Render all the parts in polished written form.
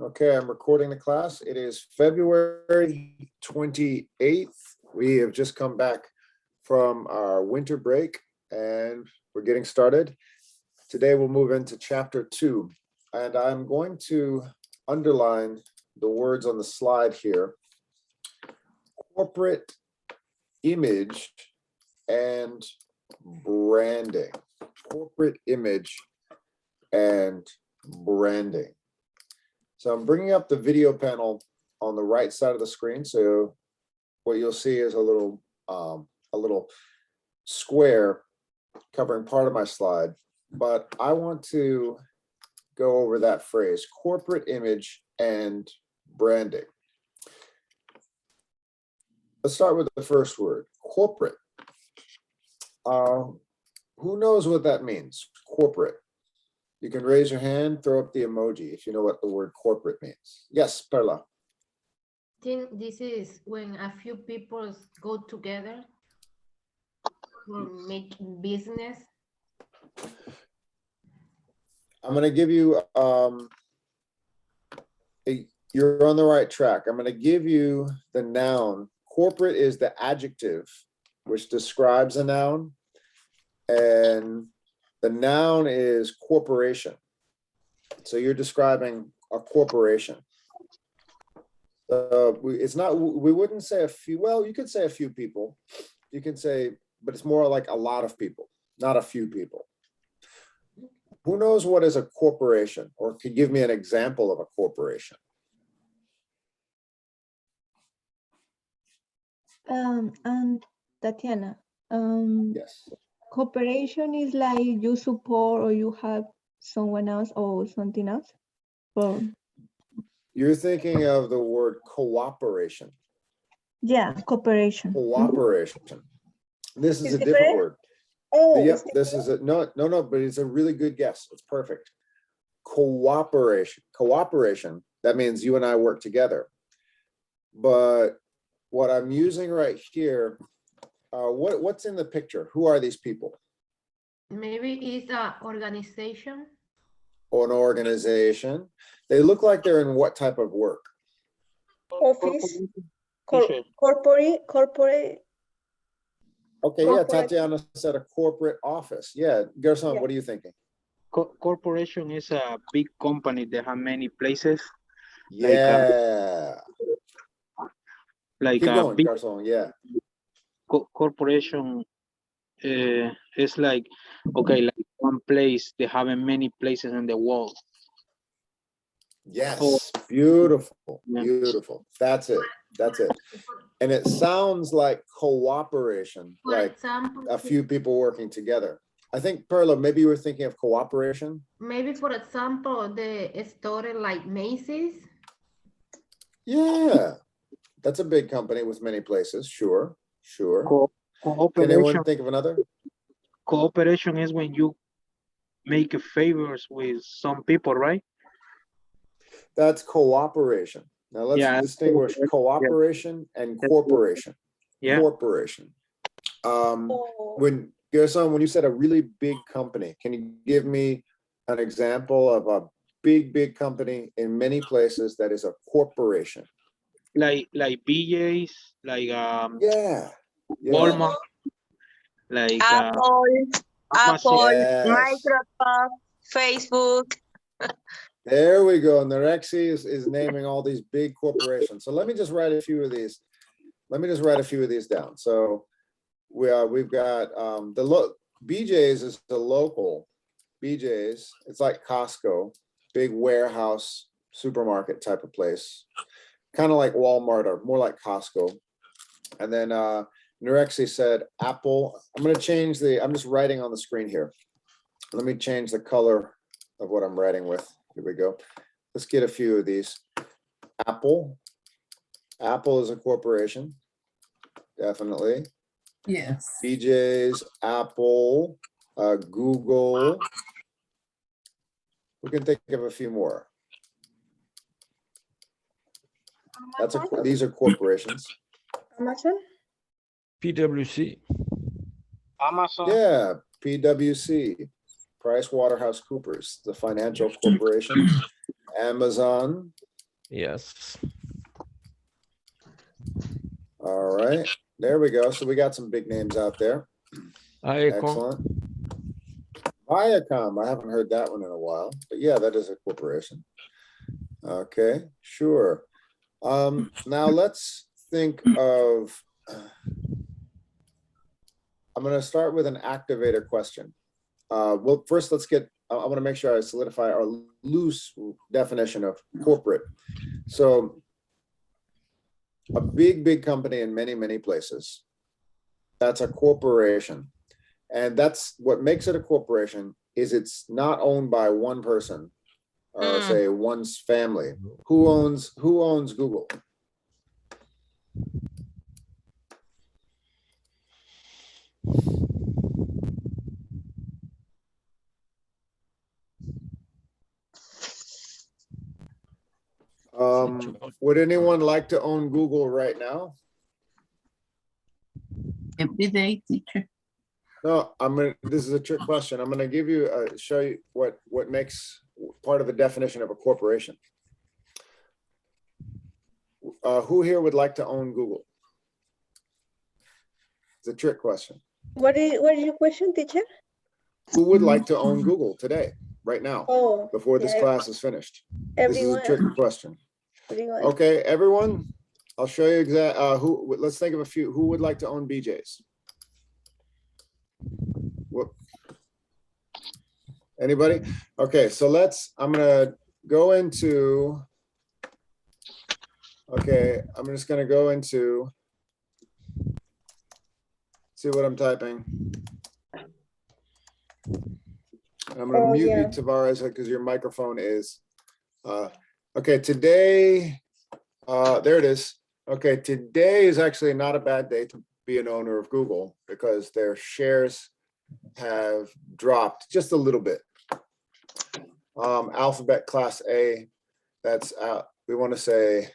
Okay, I'm recording the class. It is February 28th. We have just come back from our winter break and we're getting started. Today we'll move into chapter 2, and I'm going to underline the words on the slide here. Corporate image and branding. Corporate image and branding. So I'm bringing up the video panel on the right side of the screen. So what you'll see is a little square covering part of my slide, but I want to go over that phrase, corporate image and branding. Let's start with the first word, corporate. Who knows what that means, corporate? You can raise your hand, throw up the emoji if you know what the word corporate means. Yes, Perla. I think this is when a few people go together for making business. I'm going to give you, you're on the right track. I'm going to give you the noun. Corporate is the adjective which describes a noun, and the noun is corporation. So you're describing a corporation. It's not, we wouldn't say a few, well, you could say a few people. You can say, but it's more like a lot of people, not a few people. Who knows what is a corporation, or could give me an example of a corporation? And Tatiana, Yes. cooperation is like you support or you help someone else or something else? Or You're thinking of the word cooperation. yeah, cooperation. Cooperation. This is Is a it different different? word. Oh, Yep, it's this is a no, but it's a really good guess. It's perfect. Cooperation. Cooperation. That means you and I work together. But what I'm using right here, what's in the picture? Who are these people? Maybe it's an organization. Or an organization. They look like they're in what type of work? office, Corporation. corporate. Okay, yeah, Corporate. Tatiana said a corporate office. Yeah, Gerson, Yeah. what are you thinking? Corporation is a big company that have many places. Yeah. Like Keep a going, big Garcon, yeah. corporation is like, okay, like one place, they have many places in the world. Yes, beautiful, Yeah. beautiful. That's it, that's it. And it sounds like cooperation, For like example, a few people working together. I think, Perla, maybe you were thinking of cooperation? maybe for example, the store like Macy's. Yeah, that's a big company with many places, sure, sure. Can Cooperation. anyone think of another? Cooperation is when you make favors with some people, right? That's cooperation. Now let's Yeah. distinguish cooperation and corporation. Yeah. Corporation. When Gerson, when you said a really big company, can you give me an example of a big company in many places that is a corporation? Like BJ's, like Yeah. Walmart, like Apple, Amazon. Yes. Microsoft, Facebook. There we go. And Nerexi is naming all these big corporations. So let me just write a few of these. Let me just write a few of these down. So we've got BJ's is the local. BJ's, it's like Costco, big warehouse, supermarket type of place. Kind of like Walmart or more like Costco. And then Nerexi said Apple. I'm going to change I'm just writing on the screen here. Let me change the color of what I'm writing with. Here we go. Let's get a few of these. Apple. Apple is a corporation. Definitely. Yes. BJ's, Apple, Google. We can think of a few more. These are corporations. Amazon? PwC. Amazon. Yeah, PwC. PricewaterhouseCoopers, the financial corporation. Amazon. Yes. All right, there we go. So we got some big names out there. Icon. Excellent. Viacom, I haven't heard that one in a while, but yeah, that is a corporation. Okay, sure. Now let's think of, I'm going to start with an activator question. Well, first let's get, I want to make sure I solidify our loose definition of corporate. So a big company in many places, that's a corporation. And that's what makes it a corporation is it's not owned by one person or say one's family. Who owns Google? Would anyone like to own Google right now? Every day, teacher. No, this is a trick question. I'm gonna give you, show you what makes part of the definition of a corporation. Who here would like to own Google? It's a trick question. What is your question, teacher? Who would like to own Google today, right now, Oh, before this yeah, class is finished? This is a trick question. Everyone. Okay, everyone, I'll show you let's think of a few. Who would like to own BJ's? Whoop. Anybody? Okay, so I'm gonna go into, I'm just gonna go into, see what I'm typing. I'm gonna mute you, Tavares, because your microphone is, okay, today, there it is. Okay, today is actually not a bad day to be an owner of Google because their shares have dropped just a little bit. Alphabet Class A, that's out. We want to say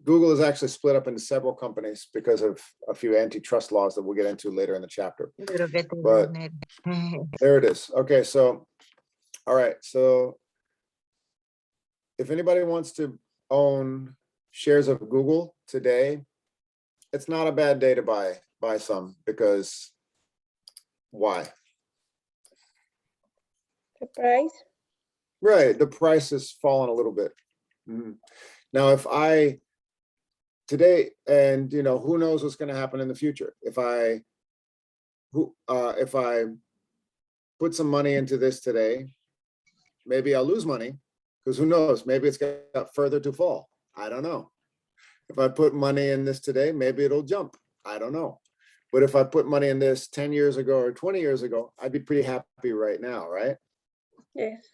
Google is actually split up into several companies because of a few antitrust laws that we'll get into later in the chapter. But there it is. Okay, so, all right. So if anybody wants to own shares of Google today, it's not a bad day to buy some, because why? The price? Right, the price has fallen a little bit. Now, if I today, and who knows what's going to happen in the future? If I put some money into this today, maybe I'll lose money, because who knows? Maybe it's got further to fall. I don't know. If I put money in this today, maybe it'll jump. I don't know. But if I put money in this 10 years ago or 20 years ago, I'd be pretty happy right now, right? Yes.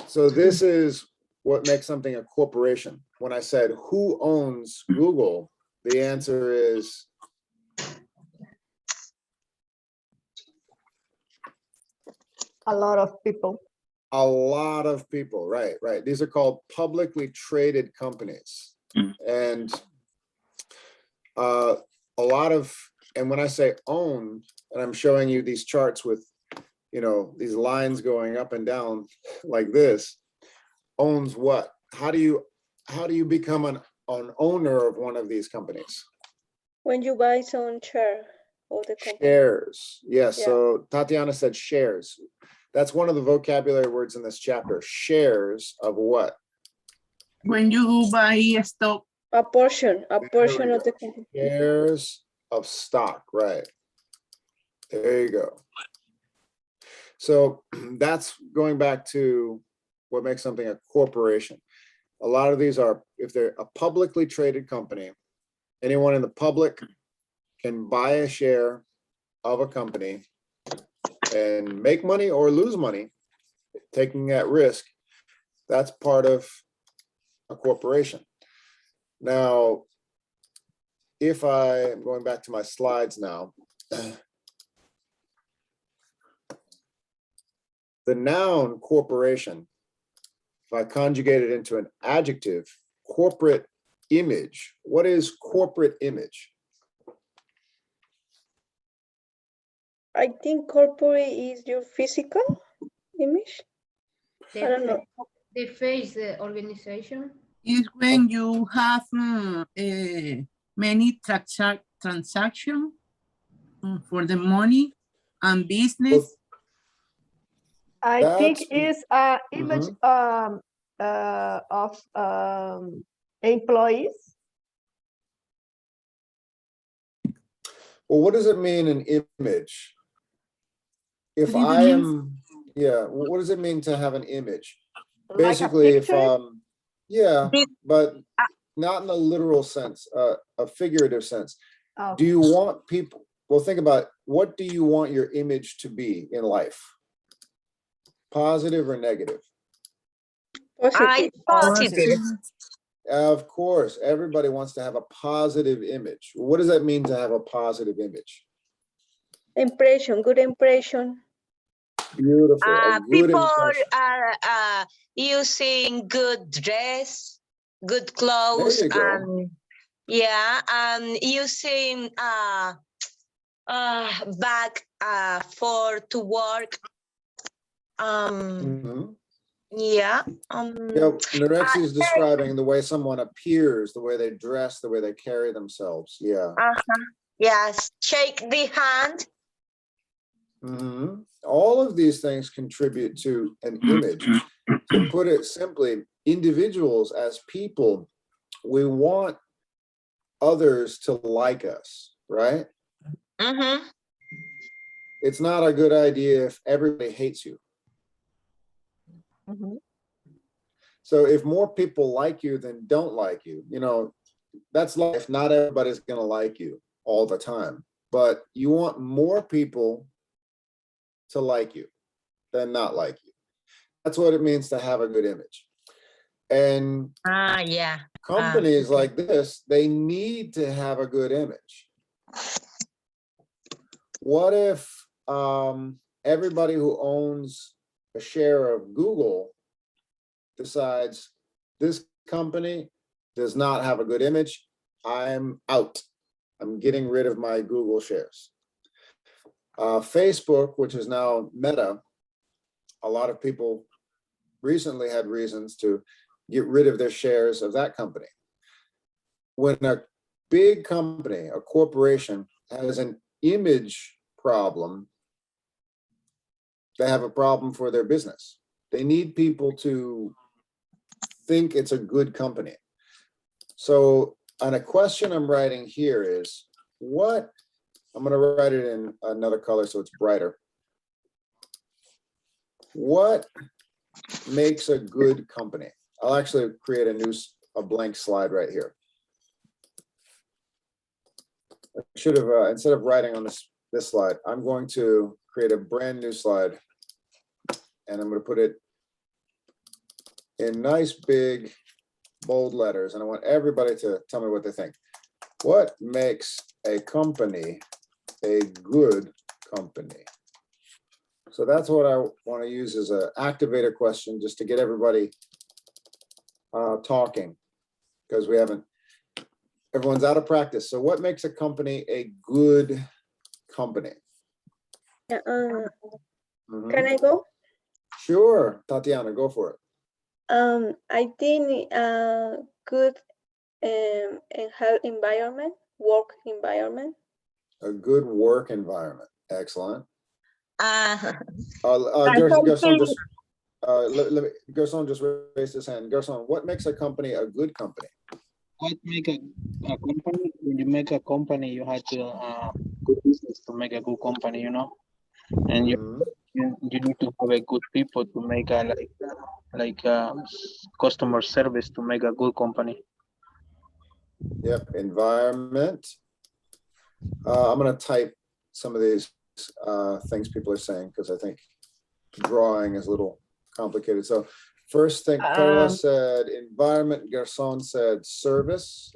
So this is what makes something a corporation. When I said, who owns Google? The answer is A lot of people. a lot of people, right? These are called publicly traded companies. And a lot of, and when I say own, and I'm showing you these charts with, these lines going up and down like this, owns what? How do you become an owner of one of these companies? When you buy some share of the company. Shares. Yes. Yeah. So Tatiana said shares. That's one of the vocabulary words in this chapter. Shares of what? When you buy a stock. A portion of the company. Shares of stock, right? There you go. So that's going back to what makes something a corporation. A lot of these are, if they're a publicly traded company, anyone in the public can buy a share of a company and make money or lose money, taking that risk. That's part of a corporation. Now, if I'm going back to my slides now, the noun corporation, if I conjugate it into an adjective, corporate image. What is corporate image? I think corporate is your physical image. I don't know. The face, the organization. Is when you have many transaction for the money and business. I think That's- it's image of employees. Well, what does it mean, an image? If What does it I mean? am, yeah, what does it mean to have an image? Like a Basically, if, picture? yeah, Did- but not in a literal sense, a figurative sense. Oh, Do you want people, well, think about, what do you want your image to be in life? Positive or negative? positive. Positive. Of course, everybody wants to have a positive image. What does that mean to have a positive image? Impression, good impression. Beautiful, a good People impression. are using good dress, good There clothes, you go. and yeah, and using bag for to work. Mhm. Yeah. Yeah, Narexi is describing the way someone appears, the way they dress, the way they carry themselves. Yeah. Yes. Shake the hand. Mhm. All of these things contribute to an image. To put it simply, individuals as people, we want others to like us, right? Mm-hmm. It's not a good idea if everybody hates you. Mhm. So if more people like you than don't like you, that's life. Not everybody's going to like you all the time, but you want more people to like you than not like you. That's what it means to have a good image. And Yeah. companies like this, they need to have a good image. What if everybody who owns a share of Google decides this company does not have a good image, I'm out. I'm getting rid of my Google shares. Facebook, which is now Meta, a lot of people recently had reasons to get rid of their shares of that company. When a big company, a corporation, has an image problem, they have a problem for their business. They need people to think it's a good company. So on a question I'm writing here is, I'm going to write it in another color so it's brighter. What makes a good company? I'll actually create a blank slide right here. I should have, instead of writing on this slide, I'm going to create a brand new slide, and I'm going to put it in nice big bold letters, and I want everybody to tell me what they think. What makes a company a good company? So that's what I want to use as an activator question, just to get everybody talking, because everyone's out of practice. So what makes a company a good company? Mhm. Can I go? Sure, Tatiana, go for it. I think good and health environment, work environment. A good work environment. Excellent. Something- Gerson just raised his hand. Gerson, what makes a company a good company? What make a company? When you make a company, you have to good business to make a good company, and Mhm. you need to have a good people to make a customer service to make a good company. Yep, environment. I'm going to type some of these things people are saying, because I think drawing is a little complicated. So first thing, Carla said environment, Gerson said service.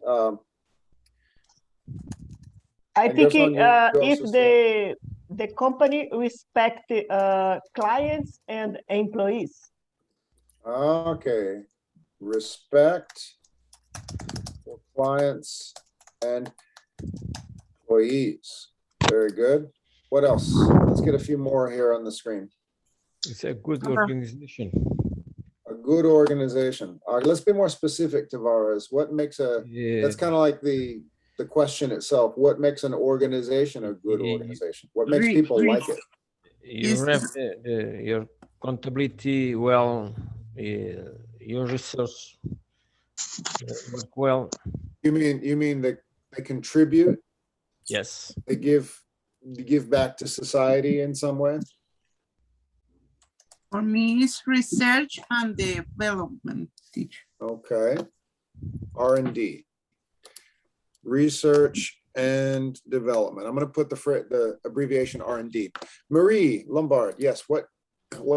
I And think Gerson, if the company respect clients and employees. Okay, respect for clients and employees. Very good. What else? Let's get a few more here on the screen. It's a good organization. A good organization. Let's be more specific, Tavares. What makes a, Yeah, that's kind of like the question itself. What makes an organization a good Yeah, organization? What makes Re- people re- like it? you Is- have your contability well, your research work well. You mean that they contribute, Yes. they give back to society in some way? For me, it's research and development, teacher. Okay. R&D. Research and development. I'm going to put the abbreviation R&D. Marie Lombard, yes, what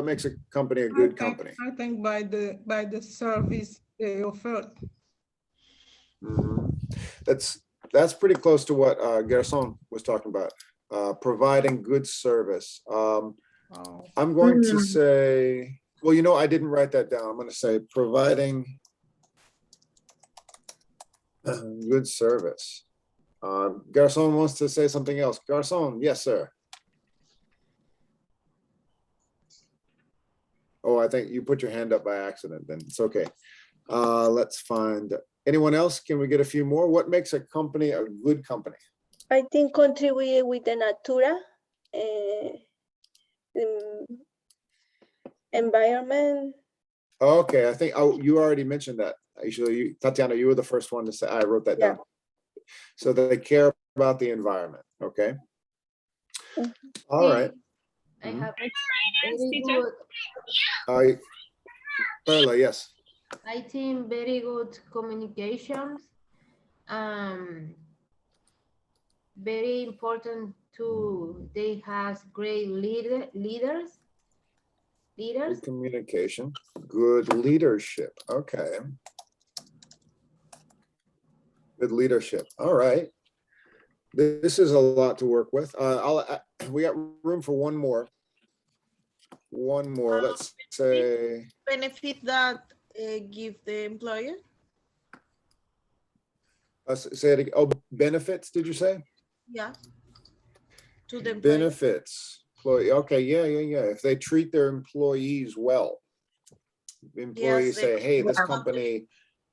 makes a company a good company? I think by the service they offer. Mhm. That's pretty close to what Garcon was talking about, providing good service. I'm going to say, well, you know, I didn't write that down. I'm going to say providing good service. Garcon wants to say something else. Garcon, yes, sir. Oh, I think you put your hand up by accident, then it's okay. Let's find, anyone else? Can we get a few more? What makes a company a good company? I think contribute with the natura, environment. Okay, I think, oh, you already mentioned that. Actually, Tatiana, you were the first one to say, I wrote that Yeah. down. So they care about the environment, okay? Mhm. All right. I Mhm. have very good, Perla, yes. I think very good communications. Very important to, they has great leaders. Good communication, good leadership, okay. Good leadership, all right. This is a lot to work with. We got room for one more. One more, let's say, Benefit that give the employer? say it again. Oh, benefits, did you say? Yeah. To the employer. Benefits, okay, yeah. If they treat their employees well. The employees Yes, say, hey, this about the- company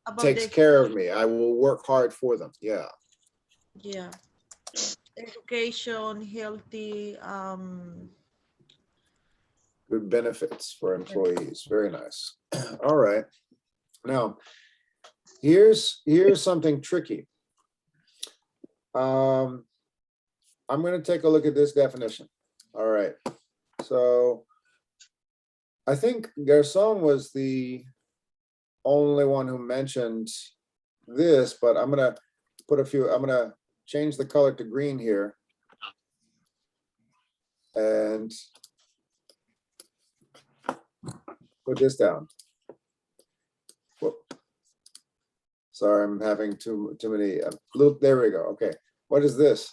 about takes the- care of me. I will work hard for them, yeah. Yeah. Education, healthy, Good benefits for employees, very nice. All right. Now, here's something tricky. I'm going to take a look at this definition. All right. So I think Garcon was the only one who mentioned this, but I'm going to put a few, I'm going to change the color to green here. And put this down. Whoop. Sorry, I'm having too many. There we go. Okay, what is this?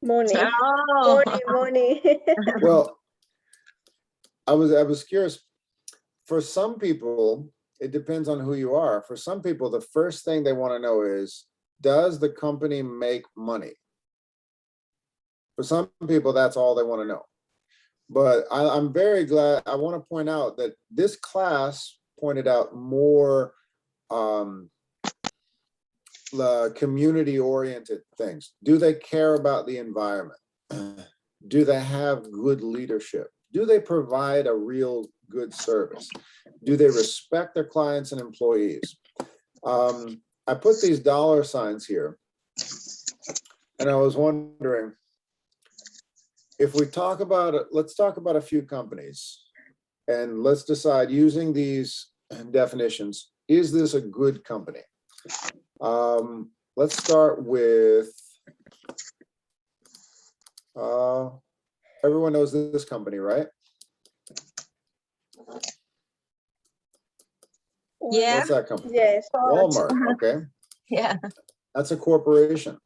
Money, Oh. money. Well, I was curious. For some people, it depends on who you are. For some people, the first thing they want to know is, does the company make money? For some people, that's all they want to know. But I'm very glad, I want to point out that this class pointed out more community-oriented things. Do they care about the environment? Do they have good leadership? Do they provide a real good service? Do they respect their clients and employees? I put these dollar signs here, and I was wondering, if we talk about it, let's talk about a few companies, and let's decide, using these definitions, is this a good company? Let's start with, everyone knows this company, right? Yeah. What's that company? Yes. Walmart, okay. Yeah. That's a corporation.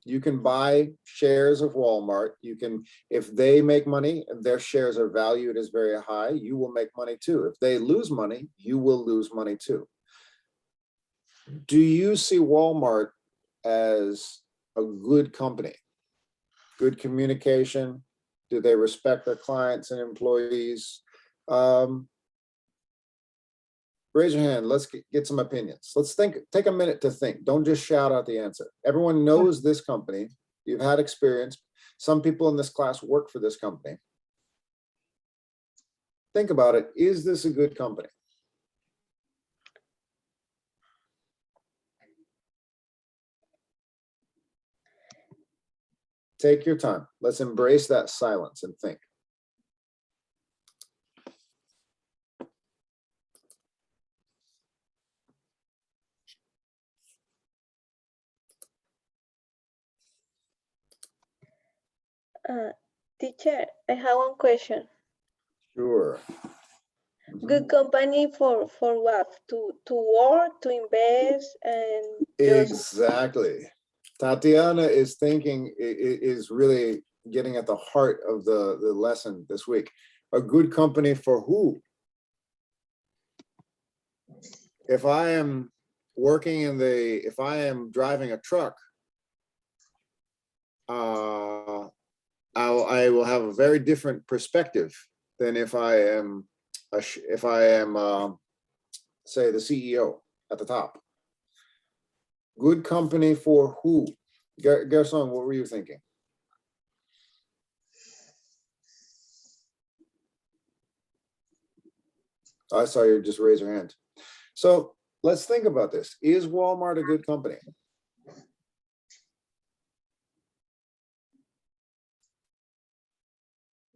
You can buy shares of Walmart. You can, if they make money, if their shares are valued as very high, you will make money too. If they lose money, you will lose money too. Do you see Walmart as a good company? Good communication? Do they respect their clients and employees? Raise your hand. Let's get some opinions. Let's think, take a minute to think. Don't just shout out the answer. Everyone knows this company. You've had experience. Some people in this class work for this company. Think about it. Is this a good company? Take your time. Let's embrace that silence and think. Teacher, I have one question. Sure. Good company for what? To work, to invest, and just Exactly. Tatiana is thinking, is really getting at the heart of the lesson this week. A good company for who? If I am working in the, if I am driving a truck, I will have a very different perspective than if I am, say, the CEO at the top. Good company for who? Gerson, what were you thinking? I saw you just raise your hand. So let's think about this. Is Walmart a good company?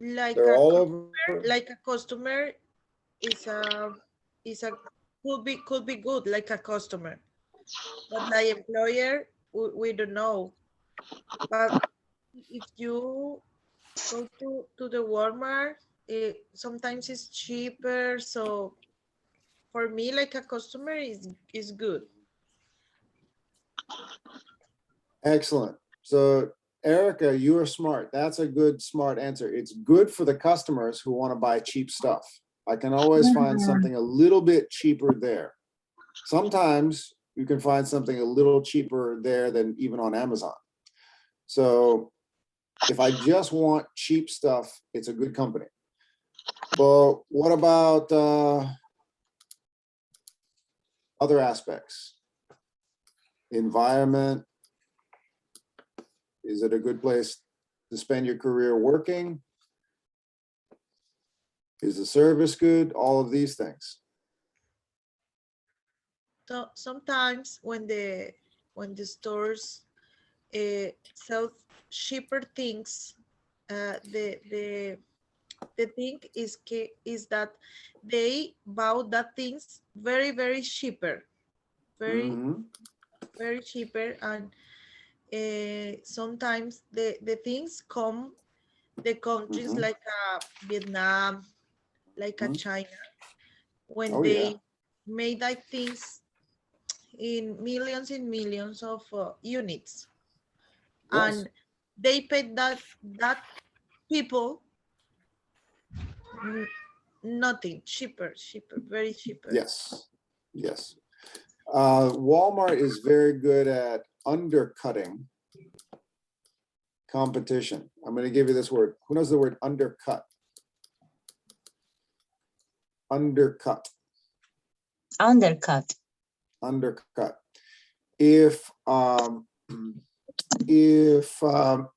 Like They're a all customer, over. like a customer is a could be good like a customer, but like employer we don't know. But if you go to the Walmart, sometimes it's cheaper. So for me, like a customer is good. Excellent. So Erica, you are smart. That's a good, smart answer. It's good for the customers who want to buy cheap stuff. I can always find something a little bit cheaper there. Sometimes you can find something a little cheaper there than even on Amazon. So if I just want cheap stuff, it's a good company. But what about other aspects? Environment. Is it a good place to spend your career working? Is the service good? All of these things. So sometimes when the stores sell cheaper things, the thing is that they bought that things very cheaper, very very cheaper, and sometimes the things come the countries like Vietnam, like China, when they made that things in millions of units, and they paid that people nothing, cheaper, very cheaper. Yes, yes. Walmart is very good at undercutting competition. I'm going to give you this word. Who knows the word undercut? Undercut. Undercut. Undercut. If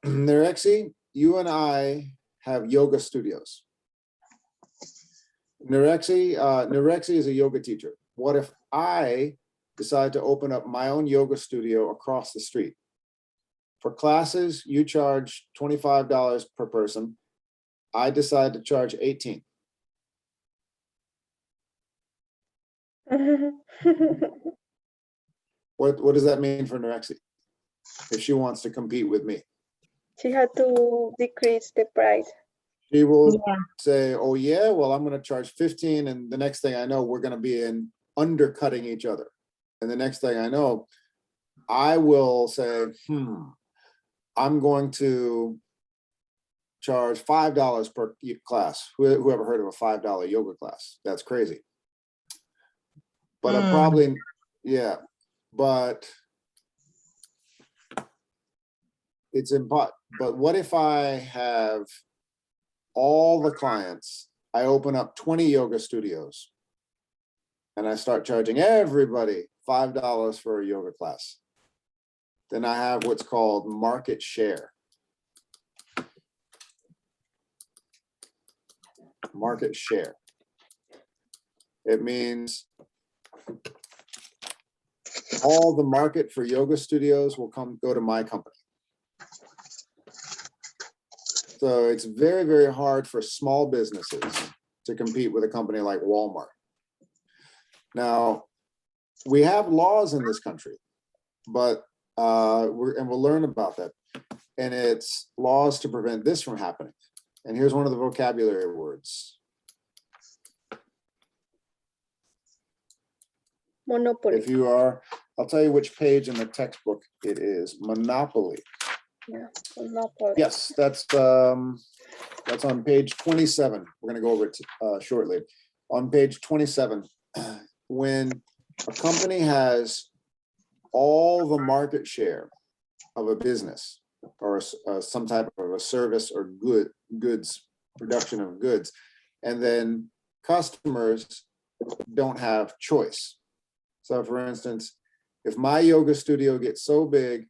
Nerexi, you and I have yoga studios. Nerexi is a yoga teacher. What if I decide to open up my own yoga studio across the street? For classes, you charge $25 per person. I decide to charge $18. What does that mean for Nerexi if she wants to compete with me? She had to decrease the price. She will say, oh yeah, well, I'm going to charge 15. And the next thing I know, we're going to be undercutting each other. And the next thing I know, I will say, I'm going to charge $5 per class. Whoever heard of a $5 yoga class? That's crazy. But I probably, but it's important. But what if I have all the clients, I open up 20 yoga studios and I start charging everybody $5 for a yoga class? Then I have what's called market share. Market share. It means all the market for yoga studios will go to my company. So it's very, very hard for small businesses to compete with a company like Walmart. Now, we have laws in this country, but we'll learn about that. And it's laws to prevent this from happening. And here's one of the vocabulary words. Monopoly. If you are, I'll tell you which page in the textbook it is. Monopoly. Yeah, monopoly. Yes, that's on page 27. We're going to go over it shortly. On page 27, when a company has all the market share of a business or some type of a service or goods, production of goods, and then customers don't have choice. So for instance, if my yoga studio gets so big,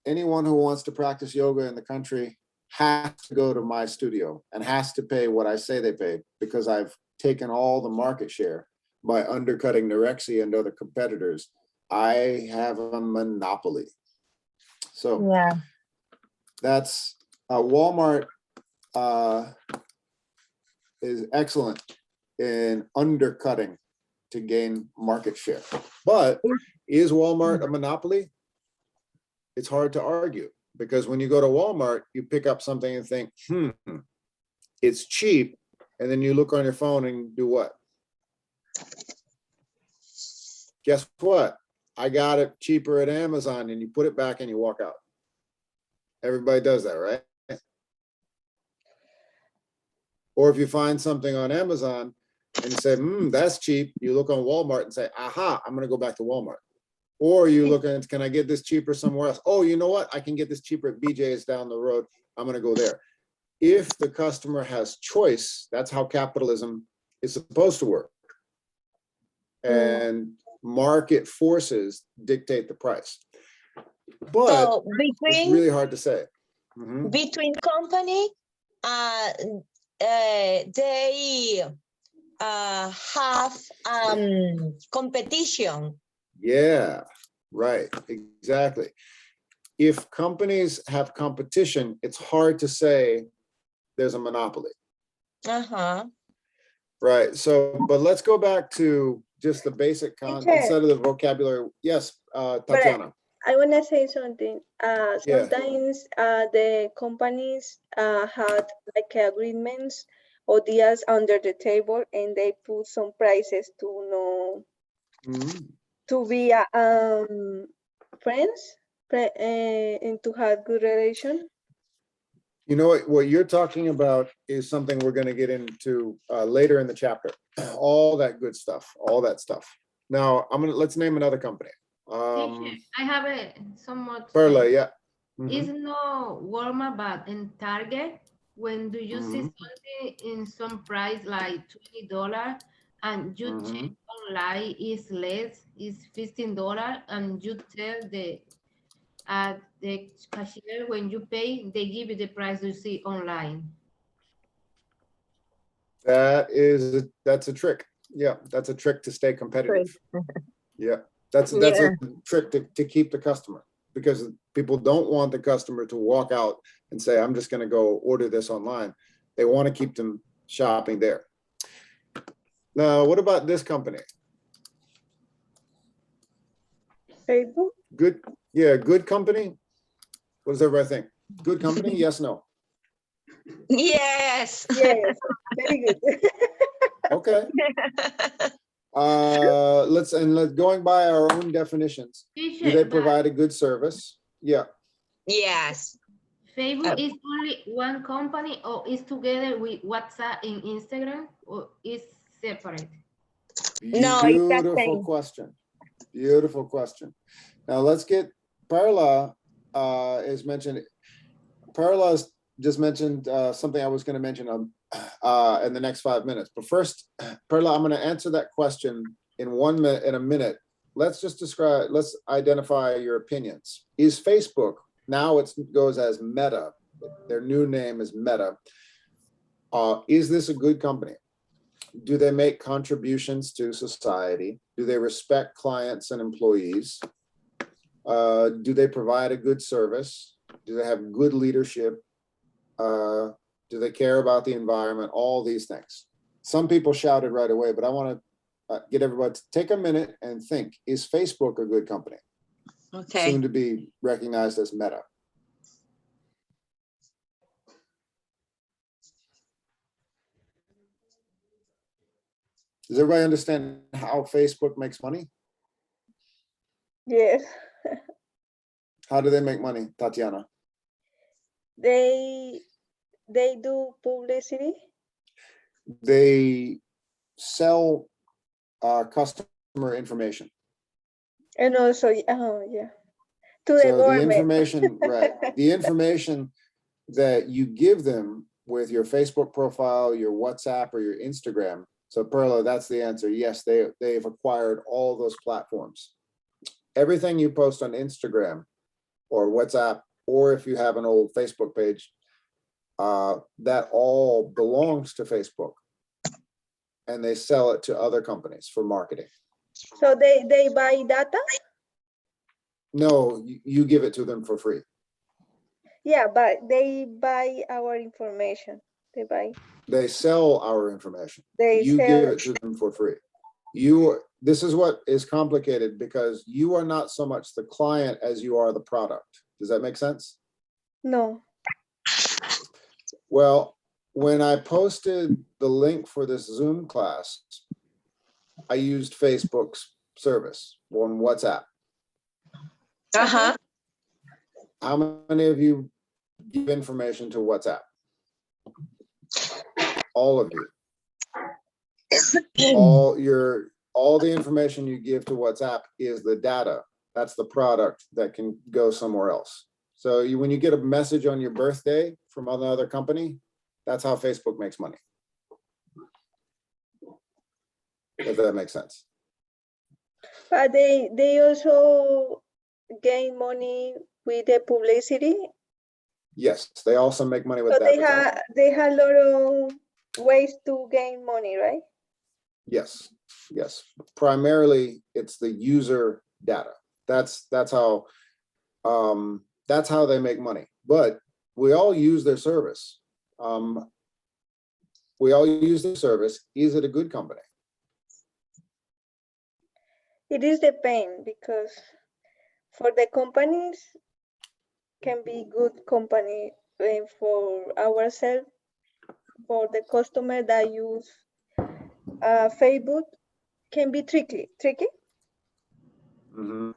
anyone who wants to practice yoga in the country has to go to my studio and has to pay what I say they pay, because I've taken all the market share by undercutting Norexi and other competitors. I have a monopoly. So Yeah. that's Walmart is excellent in undercutting to gain market share. But is Walmart a monopoly? It's hard to argue, because when you go to Walmart, you pick up something and think, it's cheap. And then you look on your phone and do what? Guess what? I got it cheaper at Amazon, and you put it back and you walk out. Everybody does that, right? Or if you find something on Amazon and you say, that's cheap, you look on Walmart and say, aha, I'm going to go back to Walmart. Or you look at, can I get this cheaper somewhere else? Oh, you know what? I can get this cheaper at BJ's down the road. I'm going to go there. If the customer has choice, that's how capitalism is supposed to work. And market forces dictate the price. But So it's really hard to say. between company, they have competition. Yeah, right, exactly. If companies have competition, it's hard to say there's a monopoly. Right, so, but let's go back to just the basic instead of the vocabulary. Yes, Tatiana. I want to say something. Sometimes the companies had like agreements or deals under the table, and they put some prices to know to be friends and to have good relation. You know what you're talking about is something we're going to get into later in the chapter. All that good stuff, all that stuff. Now let's name another company. I have a somewhat. Perla, yeah. It's no Walmart, but in Target, when do you see something in some price like $20 and you check online is less, is $15, and you tell the cashier when you pay, they give you the price you see online. That's a trick. Yeah, that's a trick to stay competitive. Yeah, that's a trick to keep the customer, because people don't want the customer to walk out and say, I'm just going to go order this online. They want to keep them shopping there. Now, what about this company? Facebook? Good. Yeah, good company. What does everybody think? Good company? Yes, no? Yes. Yes, very good. Okay. Let's going by our own definitions. Do they provide a good service? Yeah. Yes. Facebook is only one company, or is together with WhatsApp and Instagram, or is separate? No, Beautiful question. Beautiful question. Now let's get Perla. is mentioned. Perla's just mentioned something I was going to mention in the next 5 minutes. But first, Perla, I'm going to answer that question in a minute. Let's identify your opinions. Is Facebook, now it goes as Meta, their new name is Meta. Is this a good company? Do they make contributions to society? Do they respect clients and employees? Do they provide a good service? Do they have good leadership? Do they care about the environment? All these things. Some people shouted right away, but I want to get everybody to take a minute and think, is Facebook a good company? Okay. Soon to be recognized as Meta. Does everybody understand how Facebook makes money? Yes. How do they make money, Tatiana? They do publicity. They sell customer information. And also, yeah, to the So the government. information, right? The information that you give them with your Facebook profile, your WhatsApp, or your Instagram. So Perla, that's the answer. Yes, they've acquired all those platforms. Everything you post on Instagram or WhatsApp, or if you have an old Facebook page, that all belongs to Facebook, and they sell it to other companies for marketing. So they buy data? No, you give it to them for free. Yeah, but they buy our information. They sell our information. They You sell. give it to them for free. This is what is complicated, because you are not so much the client as you are the product. Does that make sense? No. Well, when I posted the link for this Zoom class, I used Facebook's service on WhatsApp. Uh-huh. How many of you give information to WhatsApp? All of you. All the information you give to WhatsApp is the data. That's the product that can go somewhere else. So when you get a message on your birthday from another company, that's how Facebook makes money. If that makes sense. But they also gain money with the publicity. Yes, they also make money with So advertising. they have a lot of ways to gain money, right? Yes, yes. Primarily, it's the user data. That's how they make money. But we all use their service. We all use the service. Is it a good company? It is the pain, because for the companies can be good company, and for ourselves, for the customer that use Facebook, can be tricky. Mm-hmm.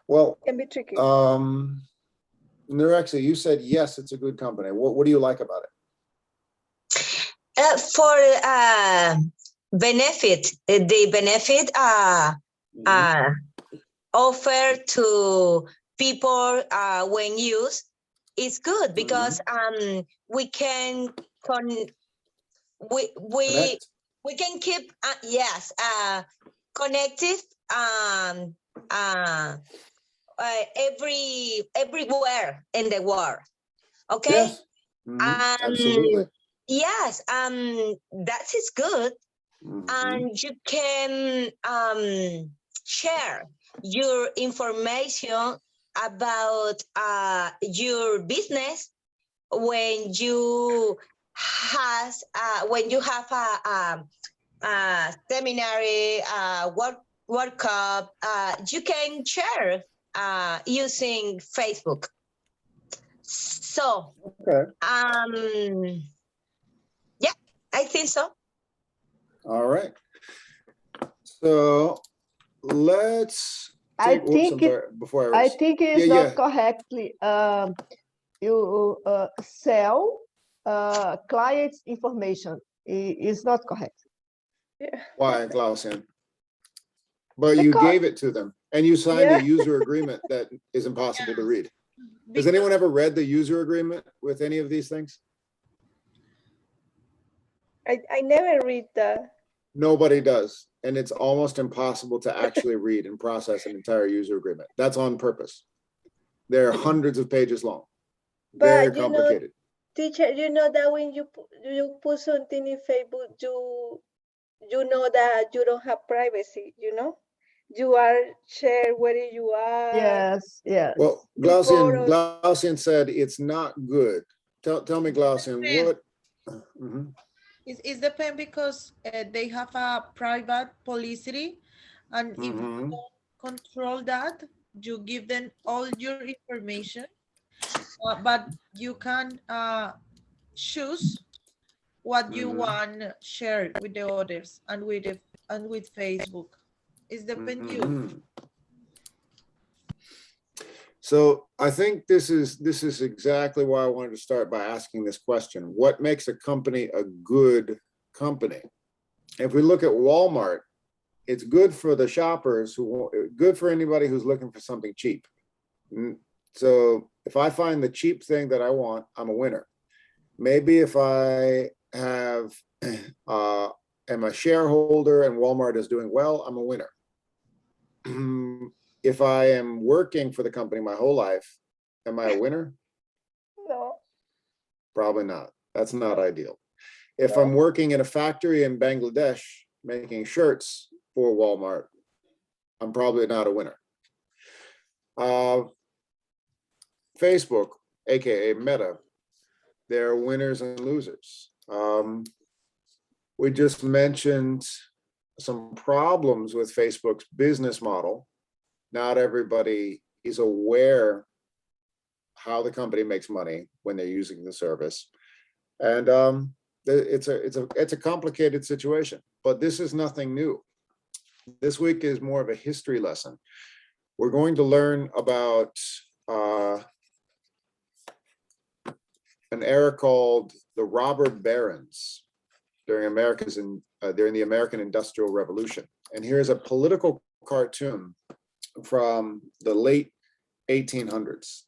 Well, can be tricky. Actually, you said yes, it's a good company. What do you like about it? For benefit, the benefit offer to people when used is good, because we can we can keep connected everywhere in the world. Okay. Yes. Absolutely. Yes, that is good. And you can share your information about your business when you have a seminary, workshop. You can share using Facebook. So okay. Yeah, I think so. All right. So let's I think it's not correctly. You sell clients' information. It's not correct. Yeah. Why, Klausian? But you gave it to them, and you signed a user agreement that is impossible to read. Has anyone ever read the user agreement with any of these things? I never read that. Nobody does. And it's almost impossible to actually read and process an entire user agreement. That's on purpose. They're hundreds of pages long. Very But complicated. Teacher, you know that when you put something in Facebook, you know that you don't have privacy, you know? You are share where you are. Yes, yes. Well, Glaucian said it's not good. Tell me, Glaucian, what? It depends because they have a private policy, and if you don't control that, you give them all your information, but you can choose what you want share with the others and with Facebook. It depends you. So I think this is exactly why I wanted to start by asking this question. What makes a company a good company? If we look at Walmart, it's good for the shoppers good for anybody who's looking for something cheap. So if I find the cheap thing that I want, I'm a winner. Maybe if I have am a shareholder and Walmart is doing well, I'm a winner. If I am working for the company my whole life, am I a winner? No. Probably not. That's not ideal. If I'm working in a factory in Bangladesh making shirts for Walmart, I'm probably not a winner. Facebook, aka Meta, they're winners and losers. We just mentioned some problems with Facebook's business model. Not everybody is aware how the company makes money when they're using the service. And it's a complicated situation, but this is nothing new. This week is more of a history lesson. We're going to learn about an era called the robber barons during the American Industrial Revolution. And here's a political cartoon from the late 1800s.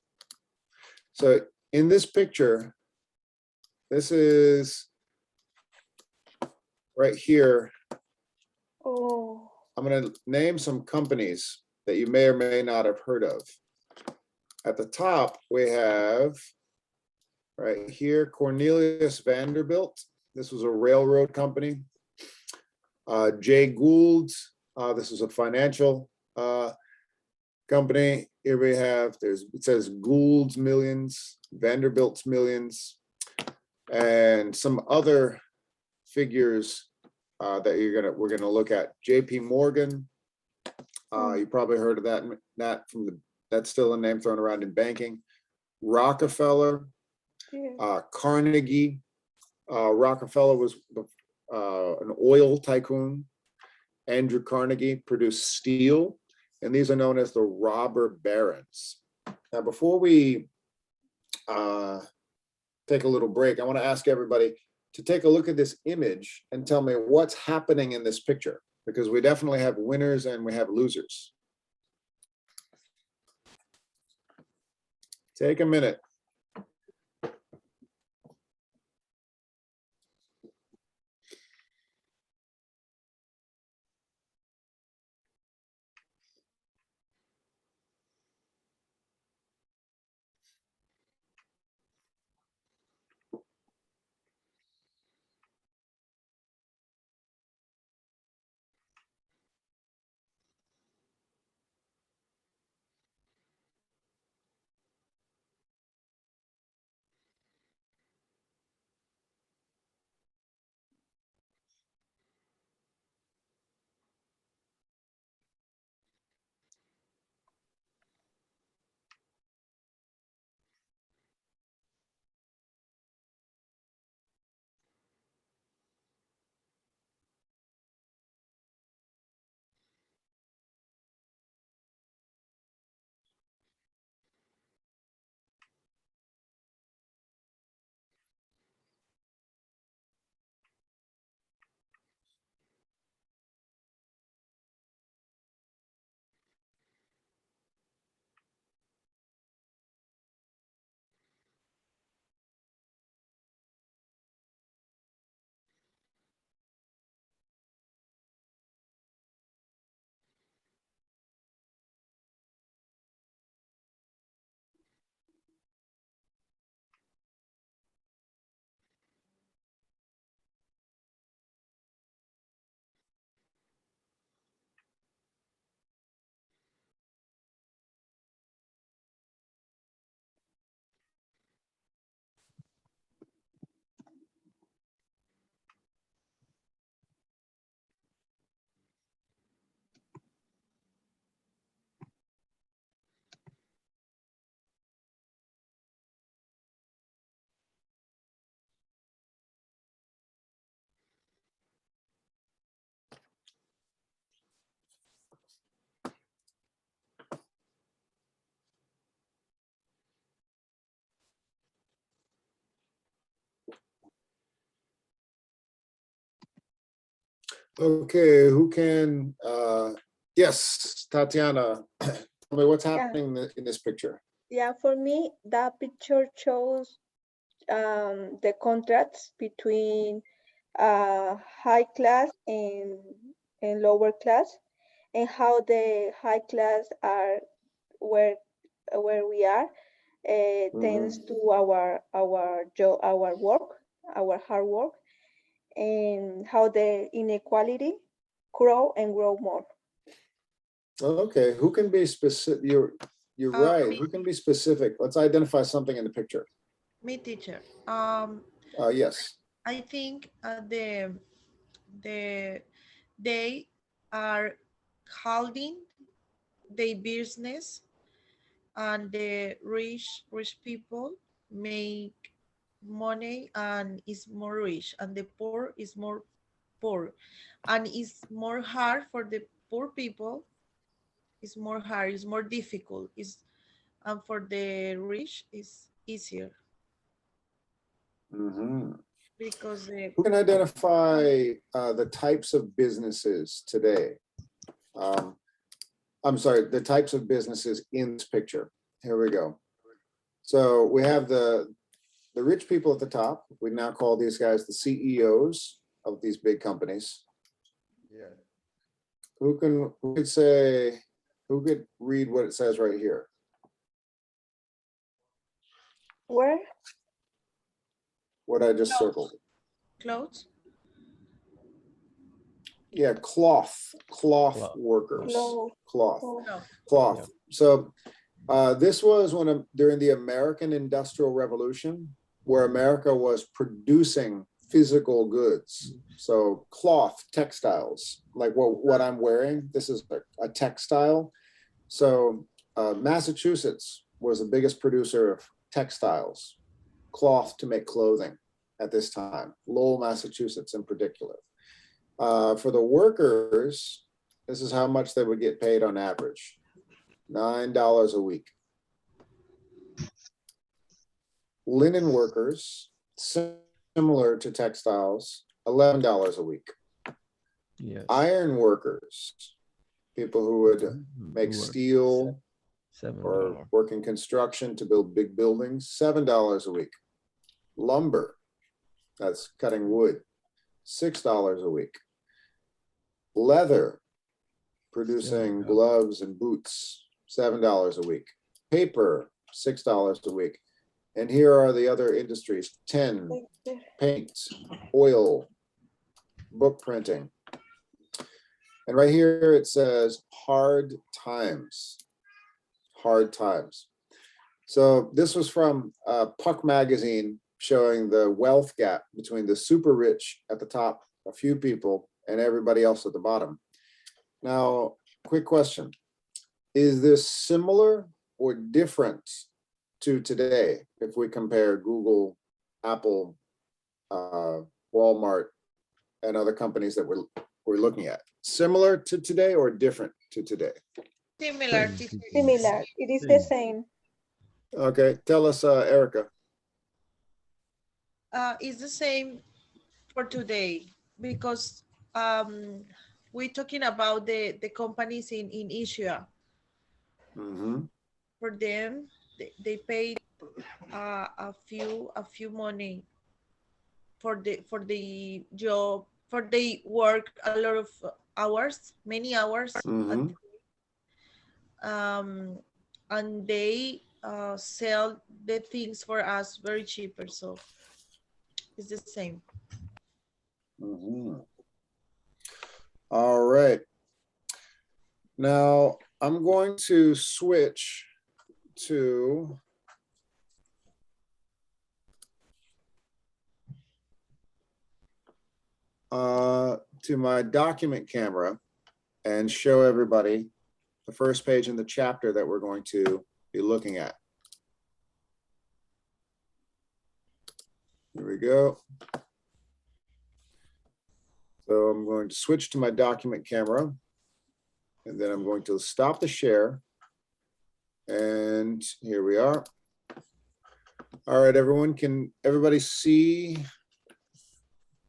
So in this picture, this is right here. Oh. I'm going to name some companies that you may or may not have heard of. At the top, we have right here, Cornelius Vanderbilt. This was a railroad company. Jay Gould, this is a financial company. Here we have, it says Gould's Millions, Vanderbilt's Millions, and some other figures that we're gonna look at. JP Morgan, you probably heard of that that's still a name thrown around in banking. Rockefeller, Carnegie. Rockefeller was an oil tycoon. Andrew Carnegie produced steel, and these are known as the robber barons. Now, before we take a little break, I want to ask everybody to take a look at this image and tell me what's happening in this picture, because we definitely have winners and we have losers. Take a minute. Okay, who can, yes, Tatiana, tell me what's happening in this picture. Yeah, for me, that picture shows the contrasts between high class and lower class, and how the high class are where we are, thanks to our job, our work, our hard work, and how the inequality grow and grow more. Okay, who can be specific? You're right. Me, Who can be specific? Let's identify something in the picture. me teacher. Yes. I think they are holding their business, and the rich people make money and is more rich, and the poor is more poor, and it's more hard for the poor people. It's more hard, it's more difficult, and for the rich it's easier, because Who can identify the types of businesses today? I'm sorry, the types of businesses in this picture. Here we go. So we have the rich people at the top. We now call these guys the CEOs of these big companies. Yeah. Who could read what it says right here? Where? What I just circled. Clothes. Yeah, cloth workers. Cloth. So this was during the American Industrial Revolution, where America was producing physical goods. So cloth, textiles, like what I'm wearing, this is a textile. So Massachusetts was the biggest producer of textiles, cloth to make clothing at this time, Lowell, Massachusetts in particular. For the workers, this is how much they would get paid on average, $9 a week. Linen workers, similar to textiles, $11 a week. Yes. Iron workers, people who would make steel or work in construction to build big buildings, $7 a week. Lumber, that's cutting wood, $6 a week. Leather, producing gloves and boots, $7 a week. Paper, $6 a week. And here are the other industries: 10, paint, oil, book printing. And right here it says hard times. Hard times. So this was from Puck magazine, showing the wealth gap between the super rich at the top, a few people, and everybody else at the bottom. Now, quick question. Is this similar or different to today if we compare Google, Apple, Walmart, and other companies that we're looking at? Similar to today or different to today? Similar. Similar. It is the same. Okay, tell us, Erica. It's the same for today, because we're talking about the companies in Asia. For them, they paid a few money for the job, for they work a lot of hours, many hours, and they sell the things for us very cheaper. So it's the same. All right. Now I'm going to switch to my document camera and show everybody the first page in the chapter that we're going to be looking at. Here we go. So I'm going to switch to my document camera, and then I'm going to stop the share. And here we are. All right, everyone, can everybody see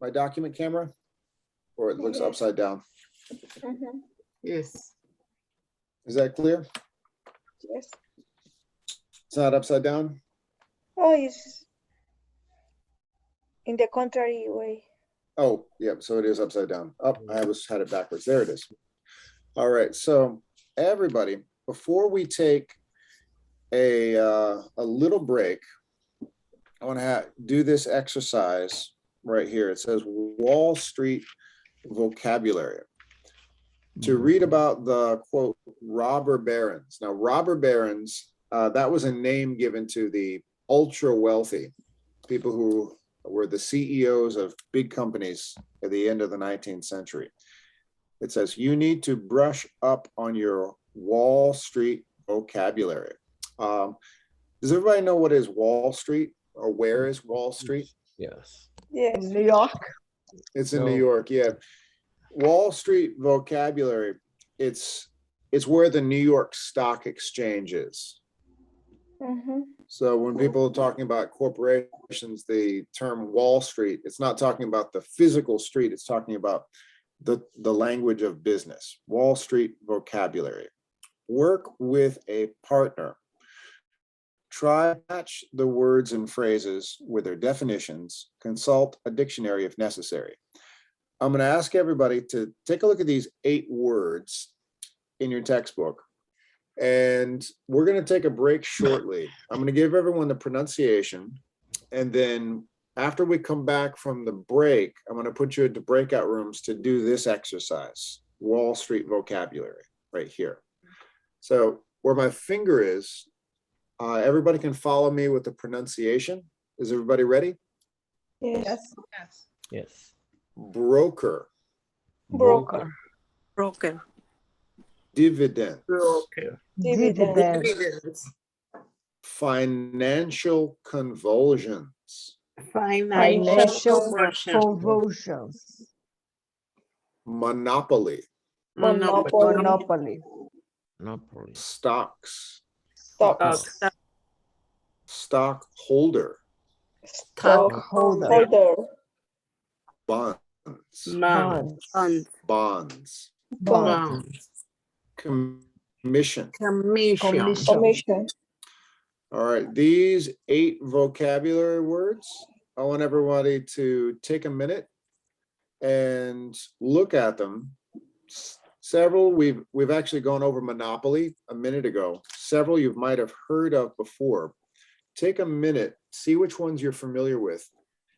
my document camera? or it looks upside down. Yes. Is that clear? Yes. It's not upside down? Oh, it's in the contrary way. Oh, yeah, so it is upside down. Oh, I had it backwards. There it is. All right, so everybody, before we take a little break, I want to do this exercise right here. It says Wall Street vocabulary. To read about the, quote, robber barons. Now, robber barons, that was a name given to the ultra wealthy, people who were the CEOs of big companies at the end of the 19th century. It says, you need to brush up on your Wall Street vocabulary. Does everybody know what is Wall Street, or where is Wall Street? Yes. Yes. New York. It's in New York, yeah. Wall Street vocabulary, it's where the New York Stock Exchange is. So when people are talking about corporations, the term Wall Street, it's not talking about the physical street, it's talking about the language of business. Wall Street vocabulary. Work with a partner. Try to match the words and phrases with their definitions. Consult a dictionary if necessary. I'm going to ask everybody to take a look at these 8 words in your textbook. And we're going to take a break shortly. I'm going to give everyone the pronunciation. And then after we come back from the break, I'm going to put you into breakout rooms to do this exercise, Wall Street vocabulary, right here. So where my finger is, everybody can follow me with the pronunciation. Is everybody ready? Yes. Yes. Yes. Broker. Broker. Broker. Dividend. Broker. Dividends. Financial convulsions. Financial convulsions. Monopoly. Monopoly. Monopoly. Stocks. Stocks. Stockholder. Stockholder. Bonds. Bonds. Bonds. Bonds. Commission. Commission. All right, these 8 vocabulary words, I want everybody to take a minute and look at them. Several, we've actually gone over Monopoly a minute ago. Several you might have heard of before. Take a minute, see which ones you're familiar with.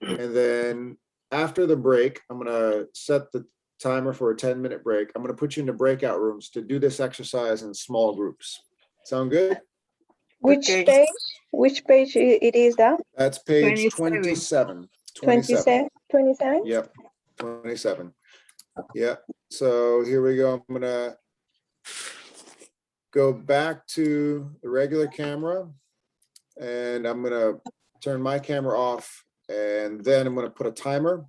And then after the break, I'm gonna set the timer for a 10-minute break. I'm gonna put you into breakout rooms to do this exercise in small groups. Sound good? Which page? Which page it is that? That's page 27. 27. 27? Yep, 27. Yep, so here we go. I'm gonna go back to the regular camera and I'm gonna turn my camera off and then I'm gonna put a timer.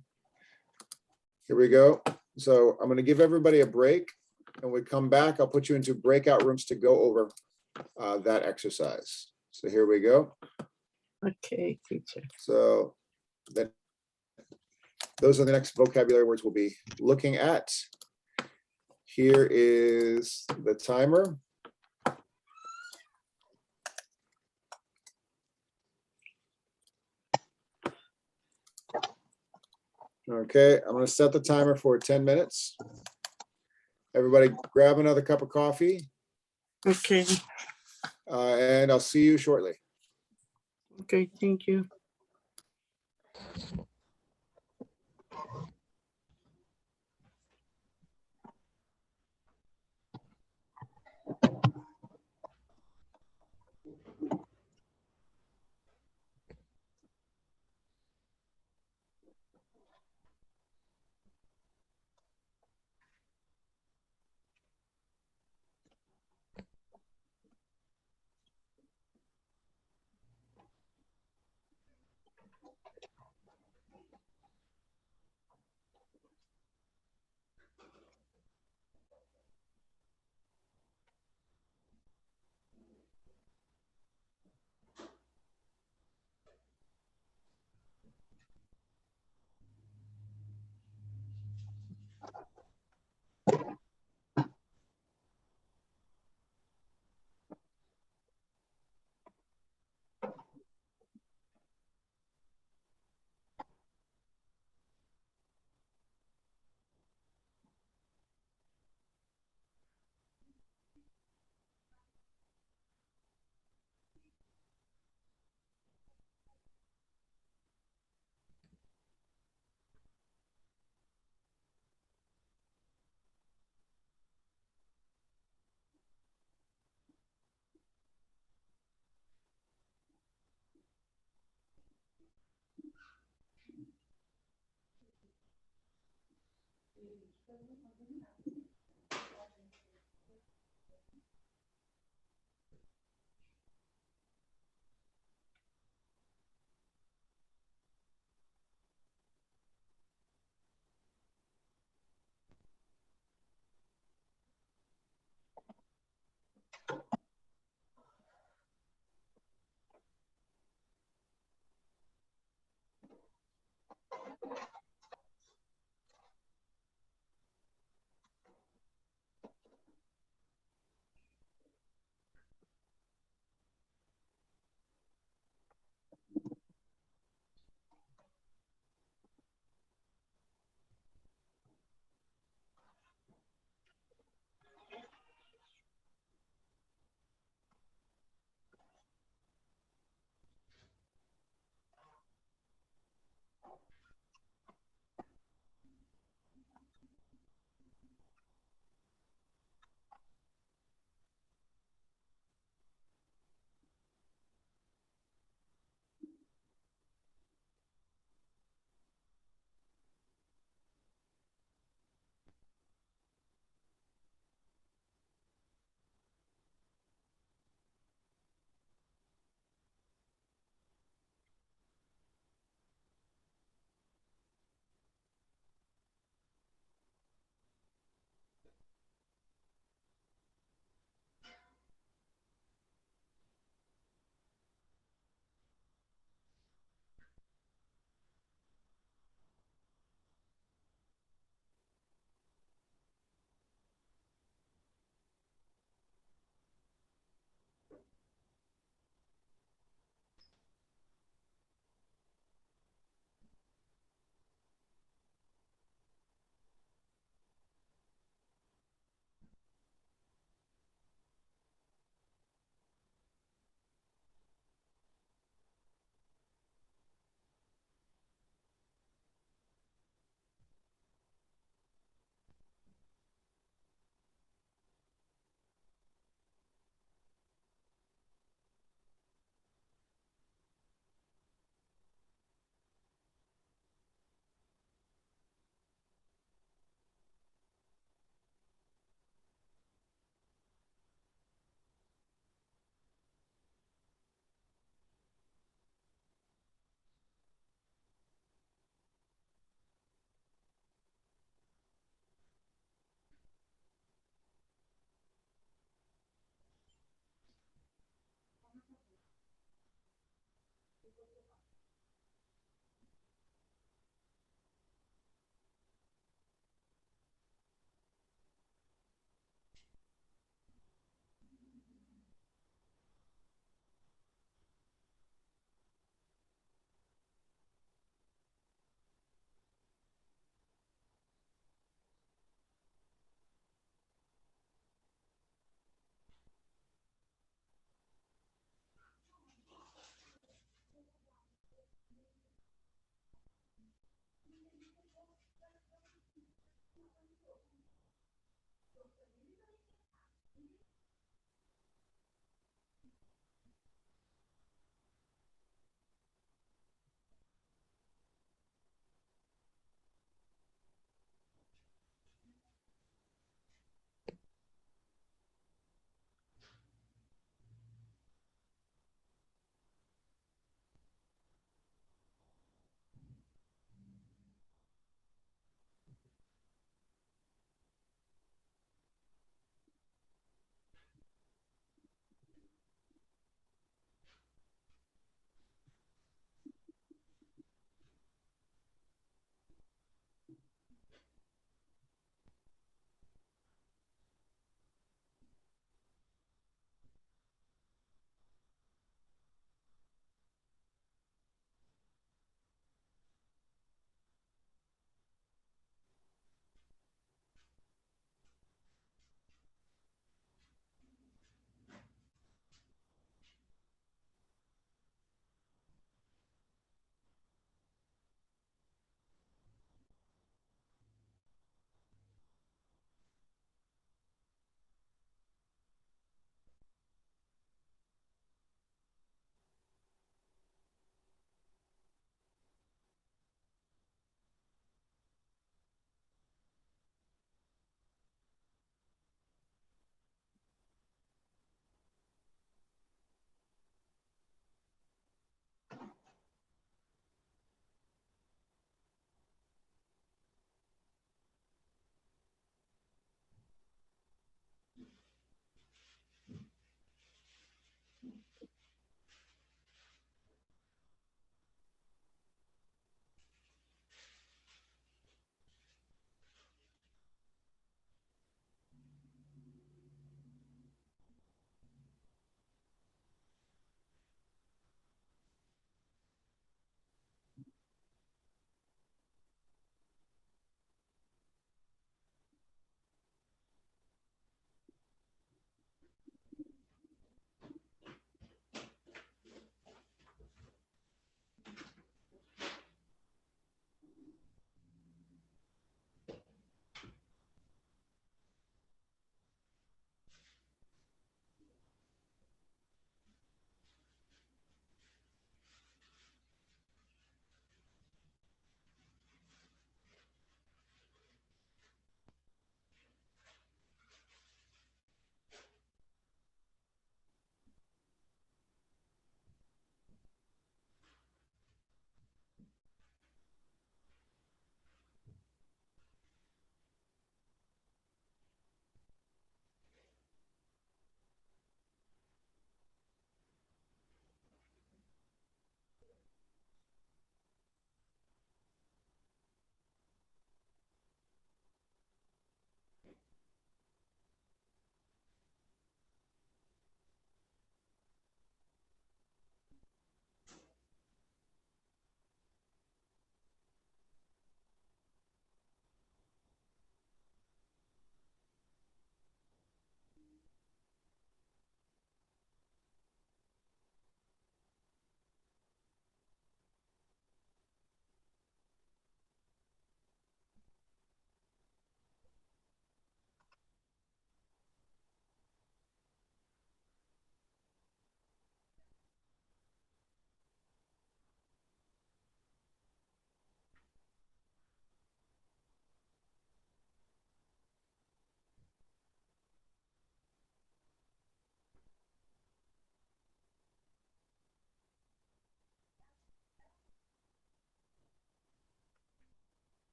Here we go. So I'm gonna give everybody a break and when we come back, I'll put you into breakout rooms to go over that exercise. So here we go. Okay, teacher. So that those are the next vocabulary words we'll be looking at. Here is the timer. Okay, I'm going to set the timer for 10 minutes. Everybody grab another cup of coffee. Okay. And I'll see you shortly. Okay, thank you.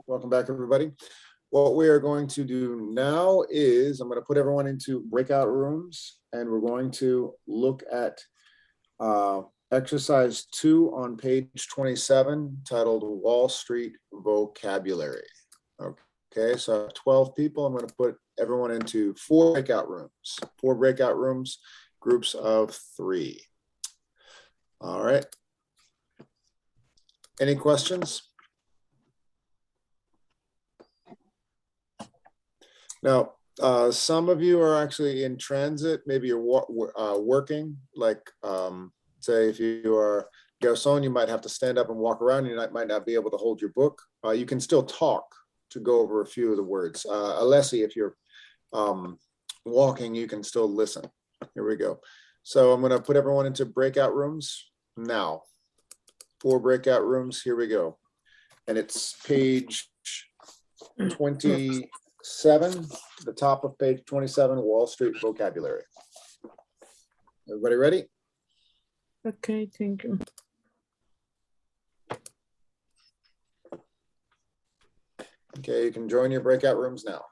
Welcome back, everybody. What we are going to do now is I'm going to put everyone into breakout rooms, and we're going to look at exercise 2 on page 27, titled Wall Street Vocabulary. Okay, so I have 12 people. I'm going to put everyone into 4 breakout rooms, groups of 3. All right. Any questions? Now, some of you are actually in transit. Maybe you're working, like say if you are garçon, you might have to stand up and walk around. You might not be able to hold your book. You can still talk to go over a few of the words. Alessi, if you're walking, you can still listen. Here we go. So I'm going to put everyone into breakout rooms now. 4 breakout rooms. Here we go. And it's page 27, the top of page 27, Wall Street Vocabulary. Everybody ready? Okay, thank you. Okay, you can join your breakout rooms now.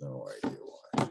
No idea why.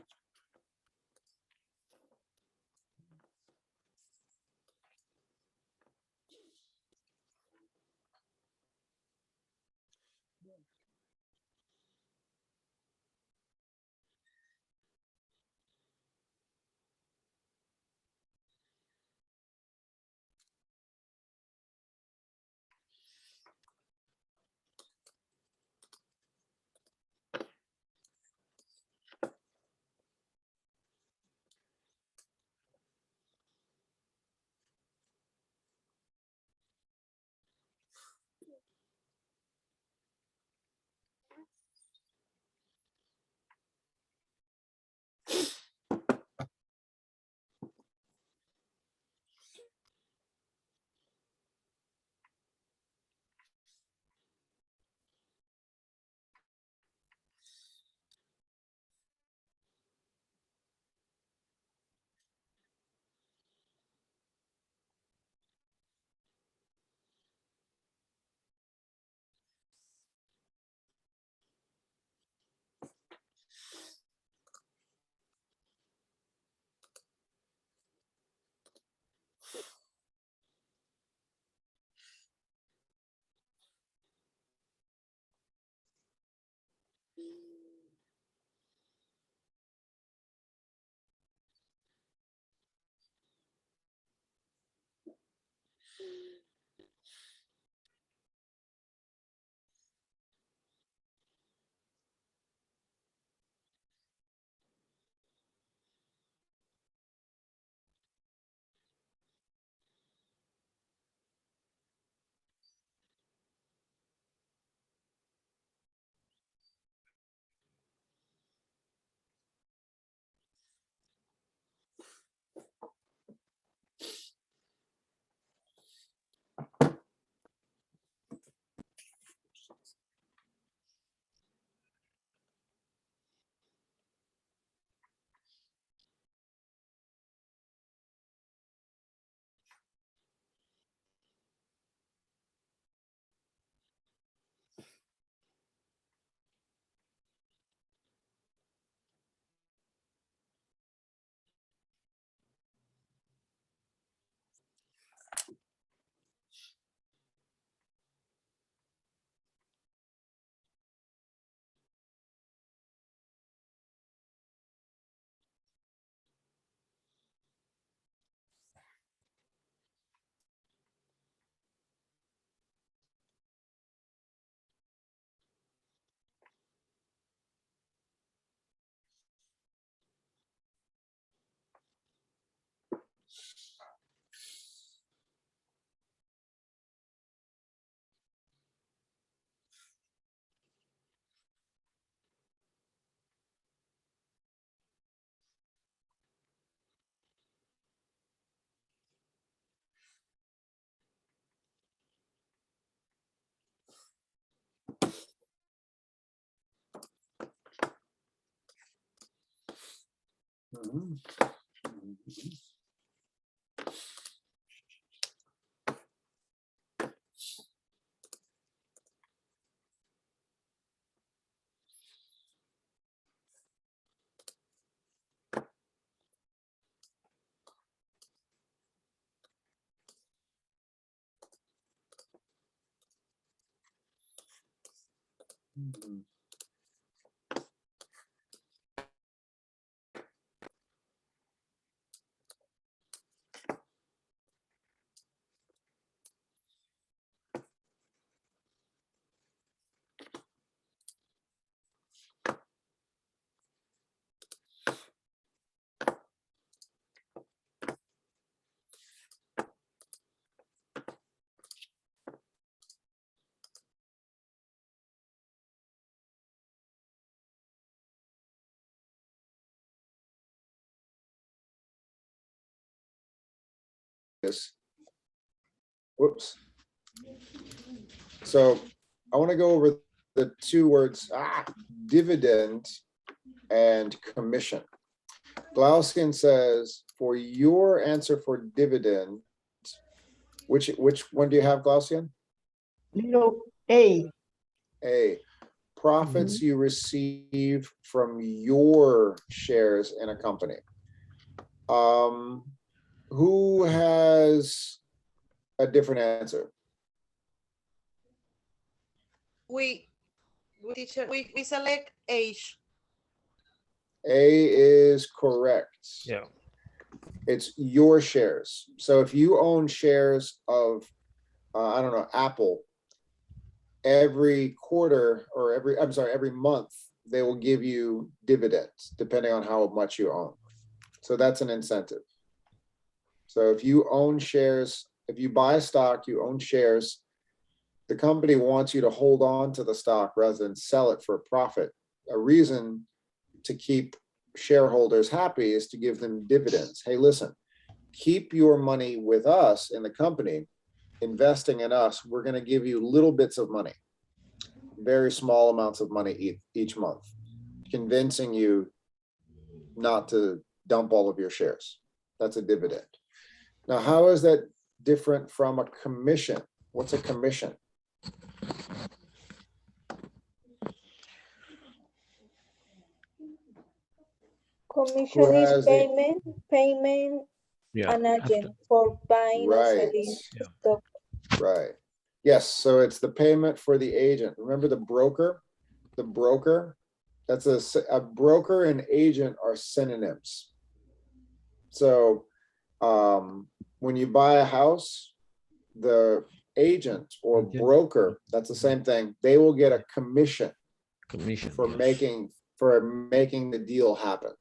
Mhm. Mhm. Yes. Whoops. So I want to go over the two words, dividend and commission. Glausian says, for your answer for dividend, which one do you have, Glausian? A. A, profits you receive from your shares in a company. Who has a different answer? We teacher, we select age. A is correct. Yeah. It's your shares. So if you own shares of, I don't know, Apple, every quarter or every month, they will give you dividends depending on how much you own. So that's an incentive. So if you own shares, if you buy stock, you own shares, the company wants you to hold on to the stock rather than sell it for a profit. A reason to keep shareholders happy is to give them dividends. Hey, listen, keep your money with us in the company, investing in us. We're going to give you little bits of money, very small amounts of money each month, convincing you not to dump all of your shares. That's a dividend. Now, how is that different from a commission? What's a commission? Commission is has the- payment Yeah. an agent for buying or Right. selling Yeah. stock. Right. Yes, so it's the payment for the agent. Remember the broker? The broker, that's a broker and agent are synonyms. So when you buy a house, the agent or broker, that's the same thing. They will get a commission Commission. for yes. making the deal happen.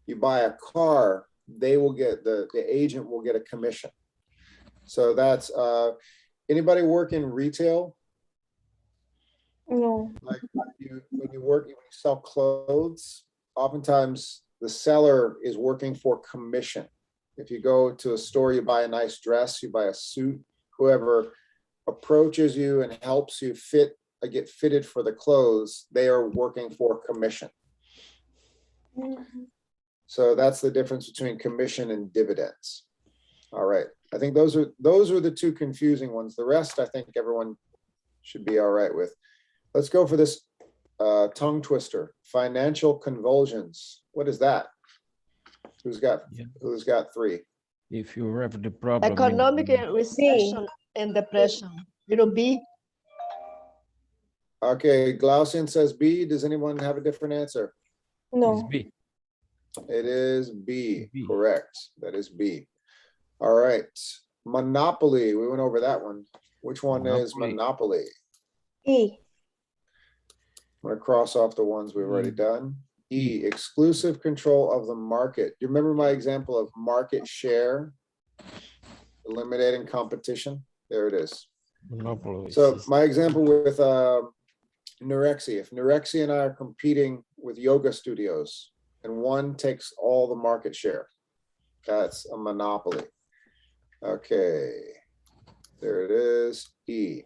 You buy a car, they will get the agent will get a commission. So that's anybody work in retail? No. Like when you sell clothes, oftentimes the seller is working for commission. If you go to a store, you buy a nice dress, you buy a suit, whoever approaches you and helps you get fitted for the clothes, they are working for commission. Mhm. So that's the difference between commission and dividends. All right. I think those are the two confusing ones. The rest, I think everyone should be all right with. Let's go for this tongue twister. Financial convulsions. What is that? Who's got three? If you have the problem. Economic recession and depression. B. Okay, Glausian says B. Does anyone have a different answer? No. B. It is B. B. Correct. That is B. All right. Monopoly. We went over that one. Which one is monopoly? E. I'm going to cross off the ones we've already done. E, exclusive control of the market. Do you remember my example of market share? Eliminating competition. There it is. Monopoly. So my example with Norexi, if Norexi and I are competing with yoga studios and one takes all the market share, that's a monopoly. Okay, there it is, E.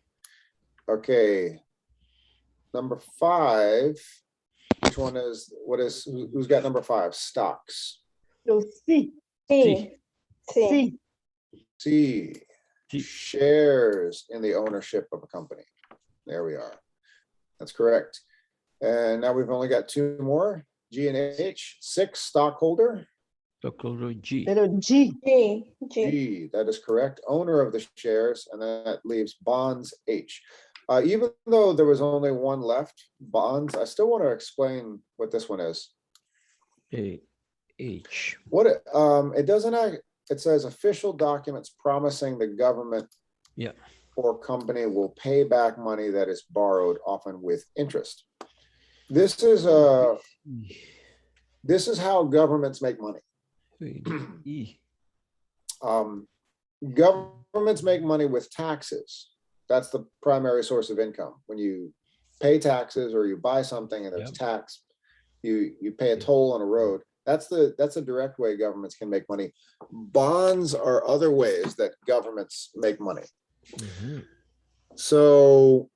Okay, number 5, which one is, who's got number 5? Stocks. So C, C. C. C. C, C. shares in the ownership of a company. There we are. That's correct. And now we've only got two more, G and H. 6, stockholder. Stockholder G. Pero G. G. G. G, that is correct. Owner of the shares, and that leaves bonds H. Even though there was only one left, bonds, I still want to explain what this one is. A. H. What it doesn't, it says official documents promising the government Yeah. or company will pay back money that is borrowed, often with interest. This is how governments make money. E. Governments make money with taxes. That's the primary source of income. When you pay taxes or you buy something and there's tax, you pay a toll on a road. That's a direct way governments can make money. Bonds are other ways that governments make money. So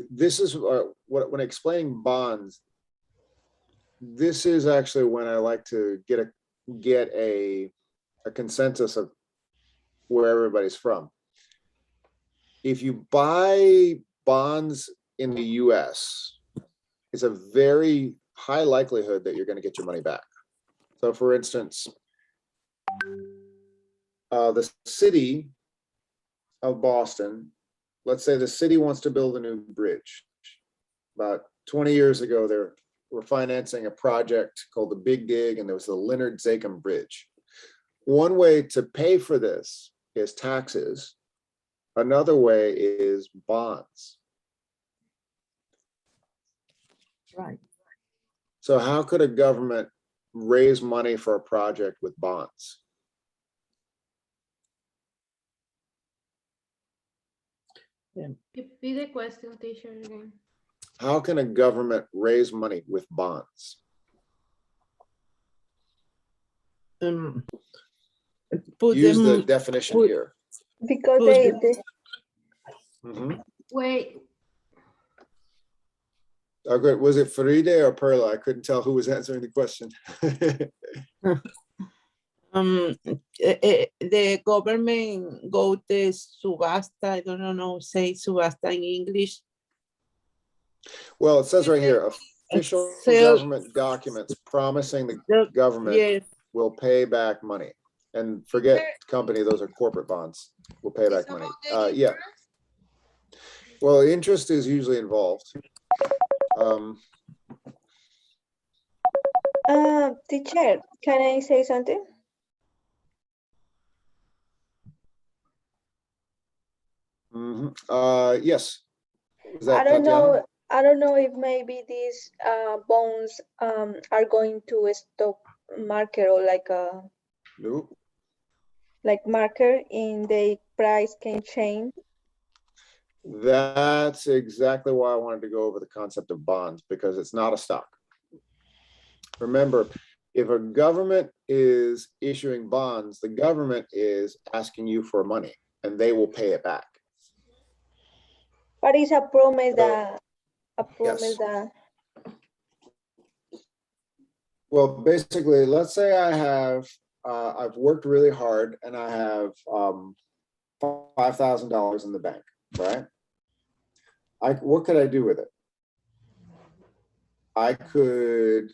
this is when explaining bonds, this is actually when I like to get a consensus of where everybody's from. If you buy bonds in the US, it's a very high likelihood that you're going to get your money back. So for instance, the city of Boston, let's say the city wants to build a new bridge. About 20 years ago, they were financing a project called the Big Dig, and there was the Leonard Zachem Bridge. One way to pay for this is taxes. Another way is bonds. Right. So how could a government raise money for a project with bonds? Repeat the question, teacher, again. How can a government raise money with bonds? Put Use the them, definition put- here. Because Put they, the- Mhm. Wait, Oh, good. Was it Faride or Perla? I couldn't tell who was answering the question. the government go to subasta, I don't know, say subasta in English. Well, it says right here, official Sell- government documents promising the The- government Yes, will pay back money. And forget company, those are corporate bonds, will pay back It's money. about the Yeah, interest? well, interest is usually involved. Teacher, can I say something? Yes. Was I that don't Tatiana? know. I don't know if maybe these bonds are going to a stock market or Nope. like marker in the price can change. That's exactly why I wanted to go over the concept of bonds, because it's not a stock. Remember, if a government is issuing bonds, the government is asking you for money and they will pay it back. But it's a promise So, that well, basically, let's say I have, I've worked really hard and I have $5,000 in the bank, right? What could I do with it? I could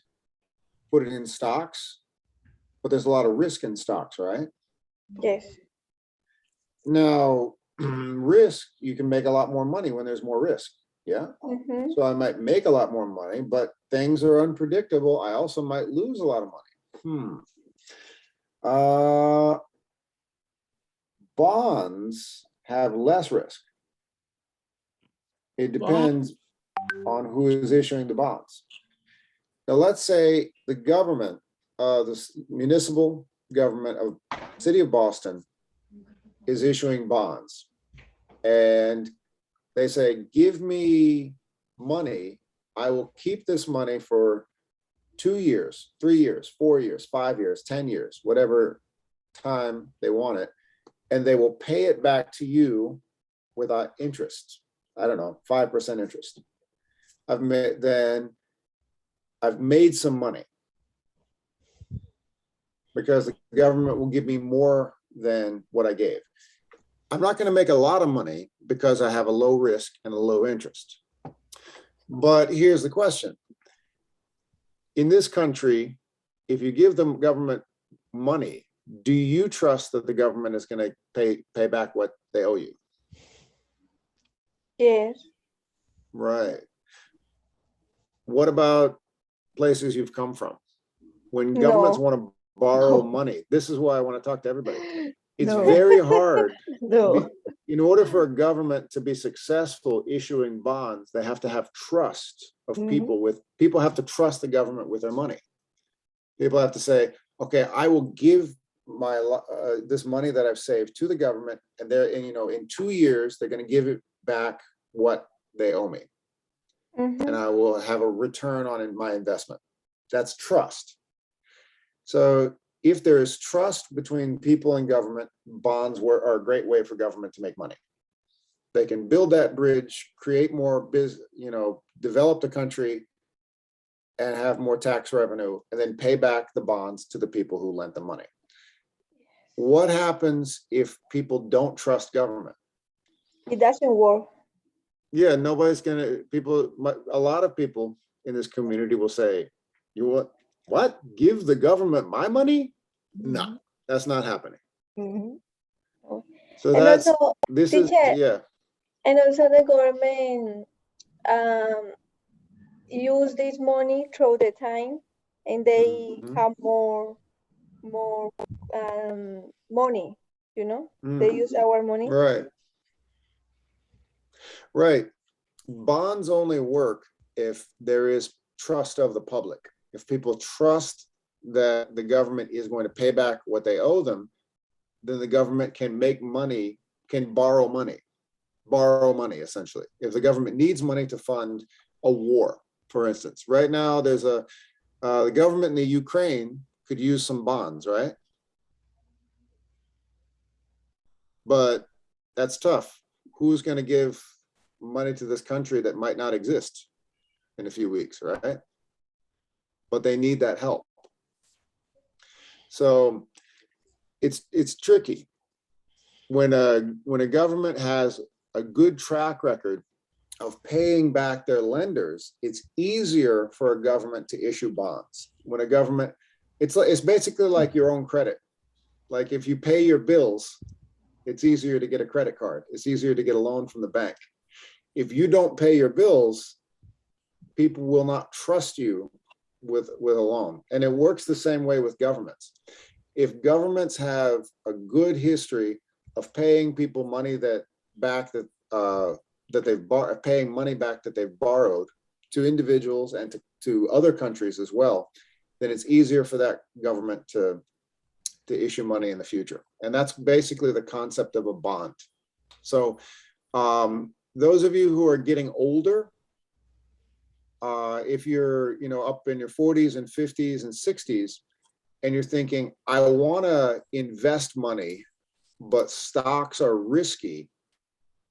put it in stocks, but there's a lot of risk in stocks, right? yes. Now, risk, you can make a lot more money when there's more risk. Yeah. Mhm. So I might make a lot more money, but things are unpredictable. I also might lose a lot of money. Bonds have less risk. It depends on who is issuing the bonds. Now, let's say the government, the municipal government of City of Boston is issuing bonds. And they say, give me money. I will keep this money for 2 years, 3 years, 4 years, 5 years, 10 years, whatever time they want it. And they will pay it back to you without interest. I don't know, 5% interest. I've made some money. because the government will give me more than what I gave. I'm not going to make a lot of money because I have a low risk and a low interest. But here's the question. In this country, if you give the government money, do you trust that the government is going to pay back what they owe you? Yes. Right. What about places you've come from? When governments No. want to borrow No. money, this is why I want to talk to everybody. It's No. very hard. No. In order for a government to be successful issuing bonds, they have to have trust of people. People have to trust the government with their money. People have to say, okay, I will give my this money that I've saved to the government, and in 2 years they're going to give it back what they owe me, and I will have a return on my investment. That's trust. So if there is trust between people and government, bonds are a great way for government to make money. They can build that bridge, create more business, develop the country, and have more tax revenue, and then pay back the bonds to the people who lent the money. What happens if people don't trust government? It doesn't work. Yeah, nobody's gonna, a lot of people in this community will say, you want what? Give the government my money? No, that's not happening. So And that's, also, this is, teacher, yeah. and also the government use this money through the time, and they have more money, they use our money. Right. Right. Bonds only work if there is trust of the public. If people trust that the government is going to pay back what they owe them, then the government can make money, can borrow money essentially. If the government needs money to fund a war, for instance, right now there's the government in the Ukraine could use some bonds, right? But that's tough. Who's going to give money to this country that might not exist in a few weeks, right? But they need that help. So it's tricky. When a government has a good track record of paying back their lenders, it's easier for a government to issue bonds. When a government, it's basically like your own credit. Like if you pay your bills, it's easier to get a credit card. It's easier to get a loan from the bank. If you don't pay your bills, people will not trust you with a loan. And it works the same way with governments. If governments have a good history of paying people money paying money back that they've borrowed to individuals and to other countries as well, then it's easier for that government to issue money in the future. And that's basically the concept of a bond. So those of you who are getting older, if you're up in your 40s and 50s and 60s, and you're thinking, I want to invest money, but stocks are risky,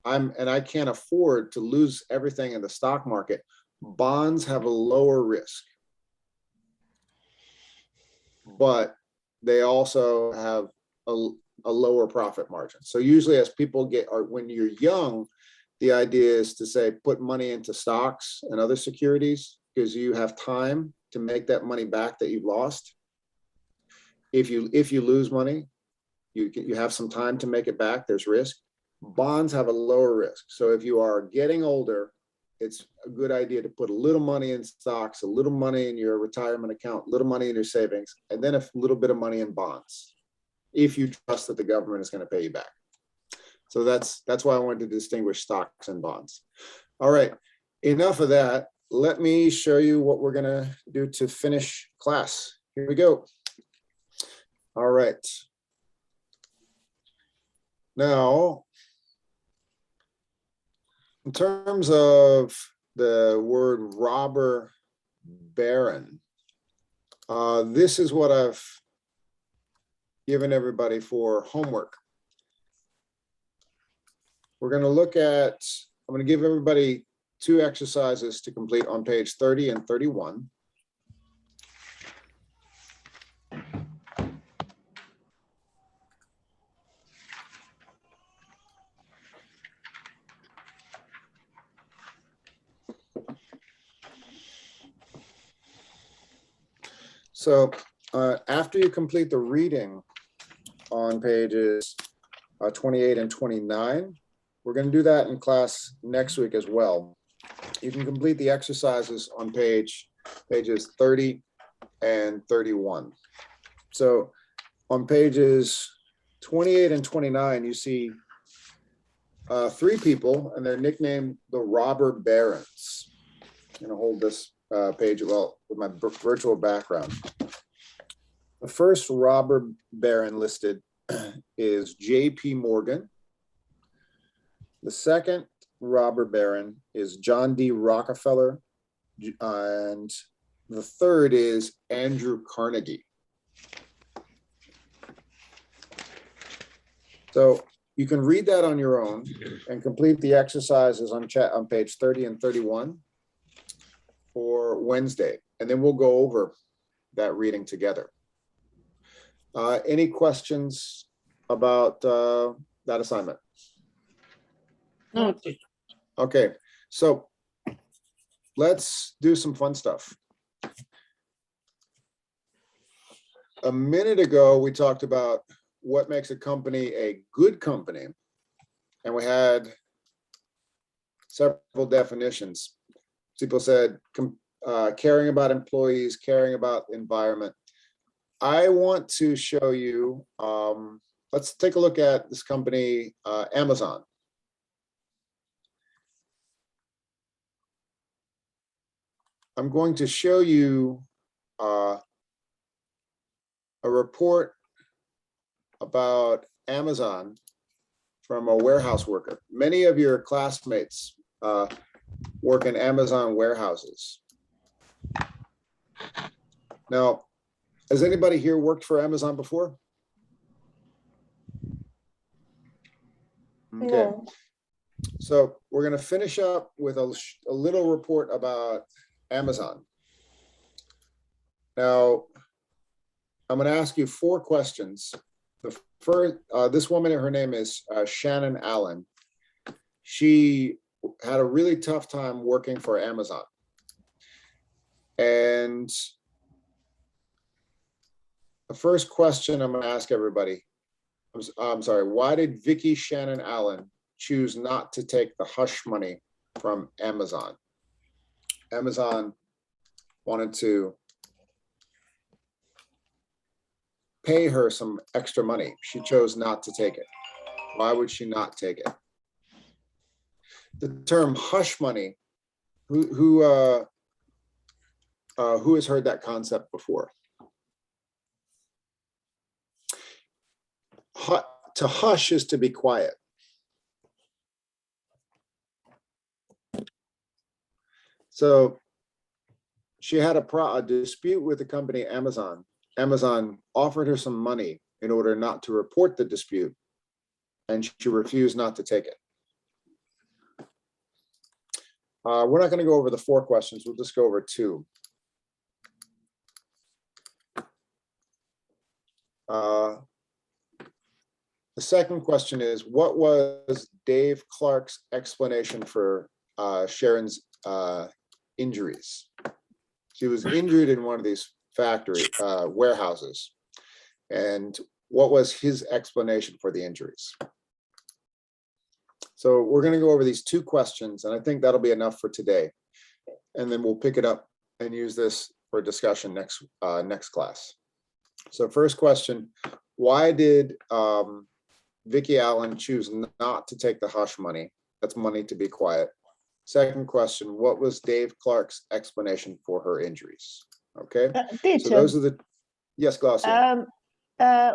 and I can't afford to lose everything in the stock market, bonds have a lower risk, but they also have a lower profit margin. So usually as people when you're young, the idea is to say, put money into stocks and other securities because you have time to make that money back that you've lost. If you lose money, you have some time to make it back. There's risk. Bonds have a lower risk. So if you are getting older, it's a good idea to put a little money in stocks, a little money in your retirement account, a little money in your savings, and then a little bit of money in bonds, if you trust that the government is going to pay you back. So that's why I wanted to distinguish stocks and bonds. All right, enough of that. Let me show you what we're going to do to finish class. Here we go. All right. Now, in terms of the word robber baron, this is what I've given everybody for homework. We're going to look at, I'm going to give everybody 2 exercises to complete on page 30 and 31. So after you complete the reading on pages 28 and 29, we're going to do that in class next week as well. You can complete the exercises on pages 30 and 31. So on pages 28 and 29, you see three people, and they're nicknamed the Robber Barons. I'm going to hold this page well with my virtual background. The first robber baron listed is J.P. Morgan. The second robber baron is John D. Rockefeller. And the third is Andrew Carnegie. So you can read that on your own and complete the exercises on page 30 and 31 for Wednesday. And then we'll go over that reading together. Any questions about that assignment? No. Okay, so let's do some fun stuff. A minute ago, we talked about what makes a company a good company, and we had several definitions. People said caring about employees, caring about the environment. I want to show you, let's take a look at this company, Amazon. I'm going to show you a report about Amazon from a warehouse worker. Many of your classmates work in Amazon warehouses. Now, has anybody here worked for Amazon before? Okay. No. So we're going to finish up with a little report about Amazon. Now, I'm going to ask you 4 questions. The first, this woman, her name is Shannon Allen. She had a really tough time working for Amazon. And the first question I'm going to ask everybody, I'm sorry, why did Vicki Shannon Allen choose not to take the hush money from Amazon? Amazon wanted to pay her some extra money. She chose not to take it. Why would she not take it? The term hush money, who has heard that concept before? To hush is to be quiet. So she had a dispute with the company Amazon. Amazon offered her some money in order not to report the dispute, and she refused not to take it. We're not going to go over the 4 questions. We'll just go over 2. The second question is, what was Dave Clark's explanation for Sharon's injuries? She was injured in one of these factory warehouses. And what was his explanation for the injuries? So we're going to go over these 2 questions, and I think that'll be enough for today. And then we'll pick it up and use this for discussion next class. So first question, why did Vicki Allen choose not to take the hush money? That's money to be quiet. Second question, what was Dave Clark's explanation for her injuries? Okay, Teacher, so those are the, yes, Glaucia.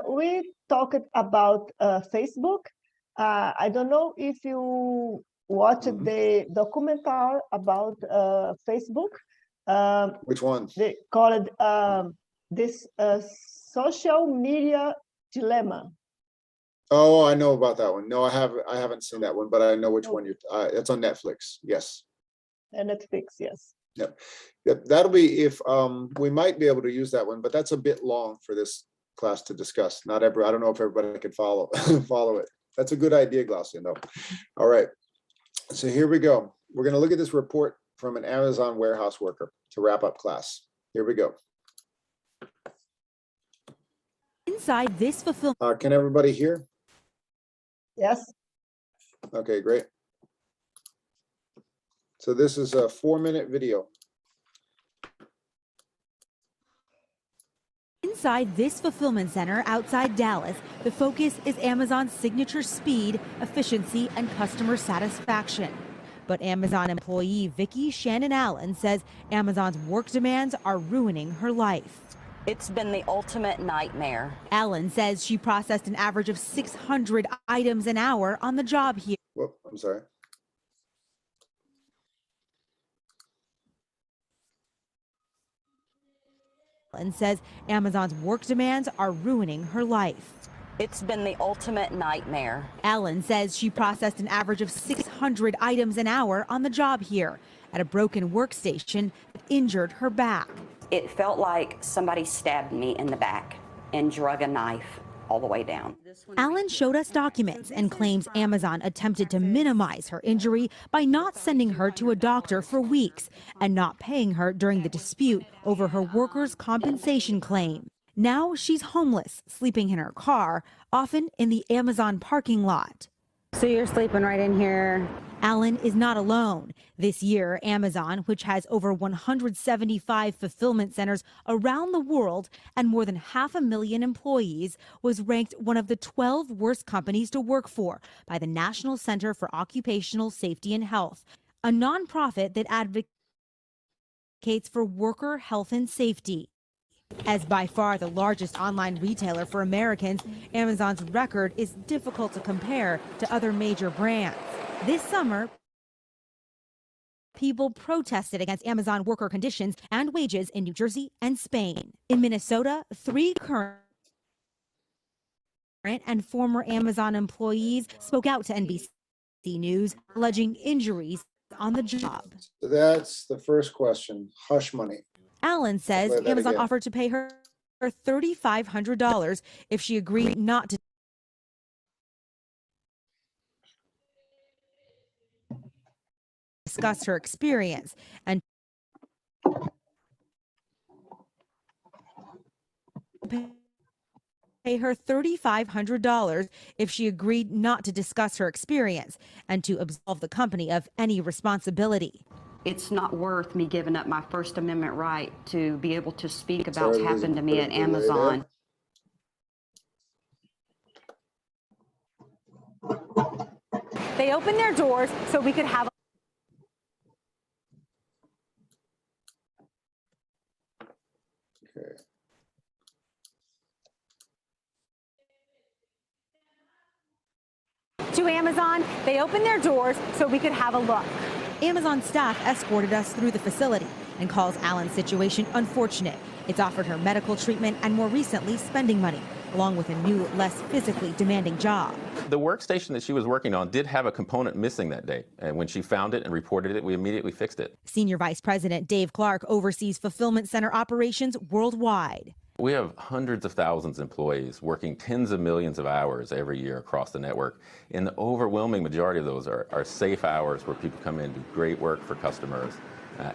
we talked about Facebook. I don't know if you watched the documentary about Facebook. Which one? They called this social media dilemma. Oh, I know about that one. No, I haven't seen that one, but I know which one you're. It's on Netflix. Yes. Netflix, yes. Yep. That'll be if we might be able to use that one, but that's a bit long for this class to discuss. I don't know if everybody can follow follow it. That's a good idea, Glaucia, though. All right. So here we go. We're going to look at this report from an Amazon warehouse worker to wrap up class. Here we go. Inside this fulfillment. Can everybody hear? Yes. Okay, great. So this is a 4-minute video. Inside this fulfillment center outside Dallas, the focus is Amazon's signature speed, efficiency, and customer satisfaction. But Amazon employee Vicki Shannon Allen says Amazon's work demands are ruining her life. It's been the ultimate nightmare. Allen says she processed an average of 600 items an hour on the job here. Whoop, I'm sorry. And says Amazon's work demands are ruining her life. It's been the ultimate nightmare. Allen says she processed an average of 600 items an hour on the job here at a broken workstation that injured her back. It felt like somebody stabbed me in the back and drug a knife all the way down. Allen showed us documents and claims Amazon attempted to minimize her injury by not sending her to a doctor for weeks and not paying her during the dispute over her workers' compensation claim. Now she's homeless, sleeping in her car, often in the Amazon parking lot. So you're sleeping right in here. Allen is not alone. This year, Amazon, which has over 175 fulfillment centers around the world and more than 500,000 employees, was ranked one of the 12 worst companies to work for by the National Center for Occupational Safety and Health, a nonprofit that advocates for worker health and safety. As by far the largest online retailer for Americans, Amazon's record is difficult to compare to other major brands. This summer, people protested against Amazon worker conditions and wages in New Jersey and Spain. In Minnesota, 3 current and former Amazon employees spoke out to NBC News, alleging injuries on the job. So that's the first question, hush money. Allen says Amazon offered to pay her $3,500 if she agreed not to discuss her experience and pay her $3,500 if she agreed not to discuss her experience and to absolve the company of any responsibility. It's not worth me giving up my First Amendment right to be able to speak about what happened to me at Amazon. They opened their doors so we could have. Okay. To Amazon, they opened their doors so we could have a look. Amazon staff escorted us through the facility and calls Allen's situation unfortunate. It's offered her medical treatment and more recently spending money, along with a new, less physically demanding job. The workstation that she was working on did have a component missing that day. And when she found it and reported it, we immediately fixed it. Senior Vice President Dave Clark oversees fulfillment center operations worldwide. We have hundreds of thousands of employees working tens of millions of hours every year across the network. And the overwhelming majority of those are safe hours where people come in, do great work for customers,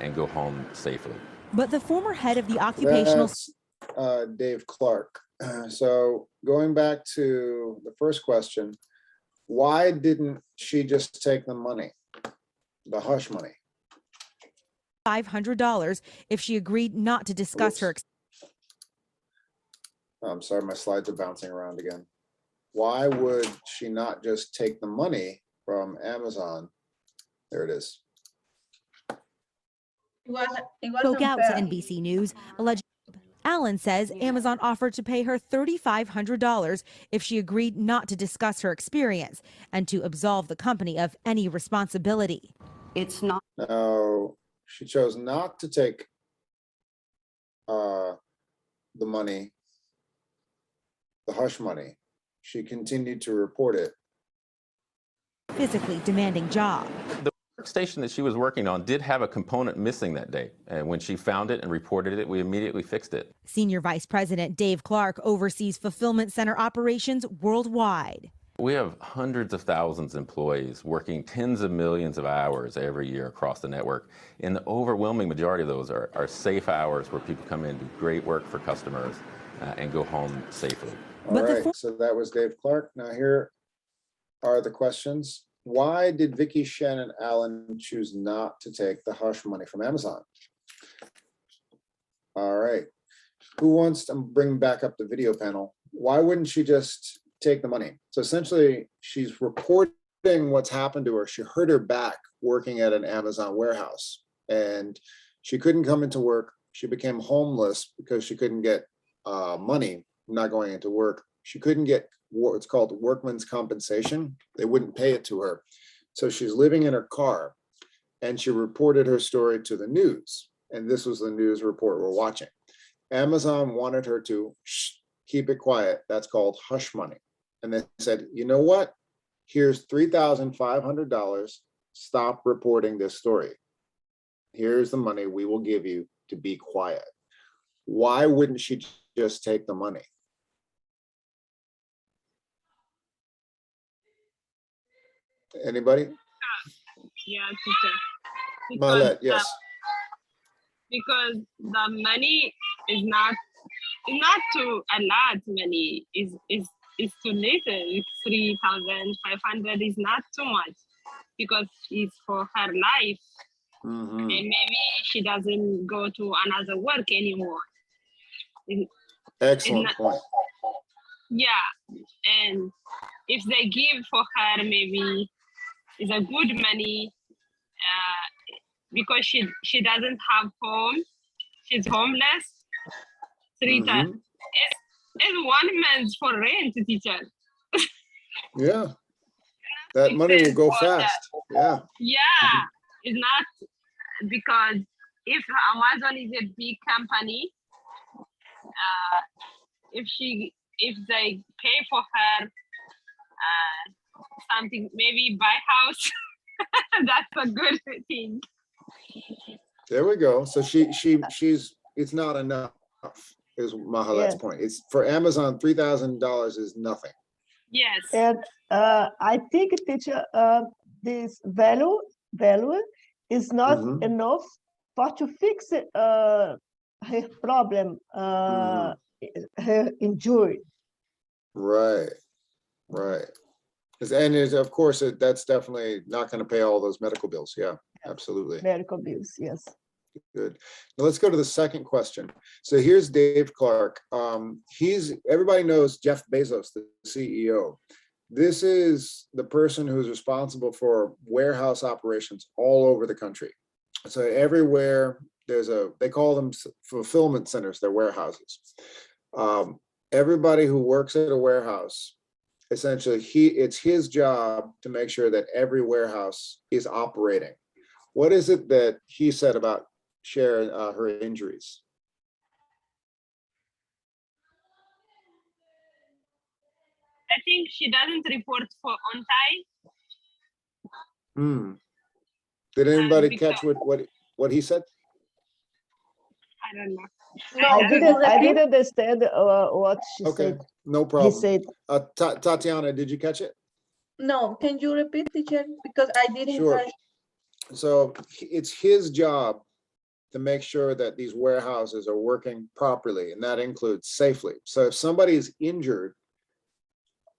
and go home safely. But the former head of the occupational... That's Dave Clark. So going back to the first question, why didn't she just take the money, the hush money? $500 if she agreed not to discuss her... I'm sorry, my slides are bouncing around again. Why would she not just take the money from Amazon? There it is. Spoke out to NBC News, alleging Allen says Amazon offered to pay her $3,500 if she agreed not to discuss her experience and to absolve the company of any responsibility. It's not. No, she chose not to take the money, the hush money. She continued to report it. Physically demanding job. The workstation that she was working on did have a component missing that day. And when she found it and reported it, we immediately fixed it. Senior Vice President Dave Clark oversees fulfillment center operations worldwide. We have hundreds of thousands of employees working tens of millions of hours every year across the network. And the overwhelming majority of those are safe hours where people come in, do great work for customers, and go home safely. All right, so that was Dave Clark. Now here are the questions. Why did Vicky, Shannon, Allen choose not to take the hush money from Amazon? All right, who wants to bring back up the video panel? Why wouldn't she just take the money? So essentially, she's reporting what's happened to her. She hurt her back working at an Amazon warehouse, and she couldn't come into work. She became homeless because she couldn't get money, not going into work. She couldn't get what's called workman's compensation. They wouldn't pay it to her. So she's living in her car, and she reported her story to the news. And this was the news report we're watching. Amazon wanted her to keep it quiet. That's called hush money. And they said, you know what? Here's $3,500. Stop reporting this story. Here's the money we will give you to be quiet. Why wouldn't she just take the money? Anybody? Yeah, teacher. Mahlette, yes. Because the money is not to a lot money. Is too little. It's 3,500 is not too much because it's for her life. And maybe she doesn't go to another work anymore. Excellent point. Yeah, and if they give for her, maybe it's a good money because she doesn't have home. She's homeless. 3 times. It's 1 month for rent, teacher. Yeah, that money will go fast. Yeah. Yeah, it's not because if Amazon is a big company, if they pay for her something, maybe buy house, that's a good thing. There we go. So she's it's not enough, is Mahalet's point. It's for Amazon, $3,000 is nothing. Yes. And I think, teacher, this value is not enough for to fix her problem, her injury. Right. And of course, that's definitely not going to pay all those medical bills. Yeah, absolutely. Medical bills, yes. Good. Now let's go to the second question. So here's Dave Clark. Everybody knows Jeff Bezos, the CEO. This is the person who's responsible for warehouse operations all over the country. So everywhere they call them fulfillment centers, they're warehouses. Everybody who works at a warehouse, essentially it's his job to make sure that every warehouse is operating. What is it that he said about Sharon, her injuries? I think she doesn't report on time. Did anybody catch what he said? I don't know. No, I didn't understand what she said. No problem. He said, Tatiana, did you catch it? No, can you repeat, teacher? Because I didn't catch. So it's his job to make sure that these warehouses are working properly, and that includes safely. So if somebody is injured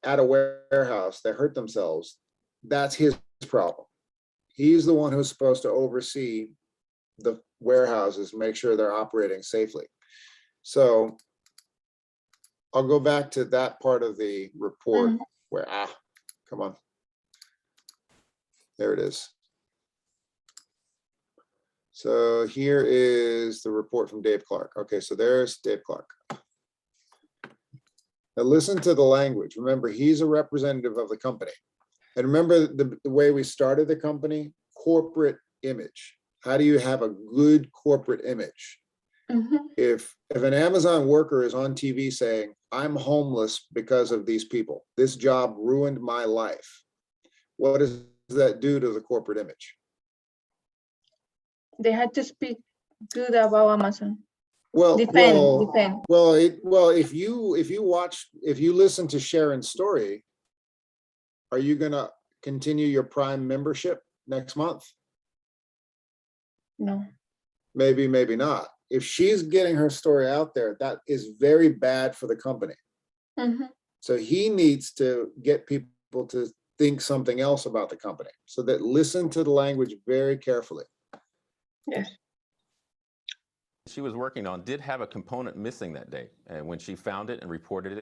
at a warehouse, they hurt themselves, that's his problem. He's the one who's supposed to oversee the warehouses, make sure they're operating safely. So I'll go back to that part of the report where, come on. There it is. So here is the report from Dave Clark. Okay, so there's Dave Clark. Now listen to the language. Remember, he's a representative of the company. And remember the way we started the company, corporate image. How do you have a good corporate image? If an Amazon worker is on TV saying, I'm homeless because of these people, this job ruined my life, what does that do to the corporate image? They had to speak good about Amazon. Defend. If you listen to Sharon's story, are you gonna continue your Prime membership next month? No. Maybe, maybe not. If she's getting her story out there, that is very bad for the company. So he needs to get people to think something else about the company. So that listen to the language very carefully. Yes. She was working on did have a component missing that day. And when she found it and reported it,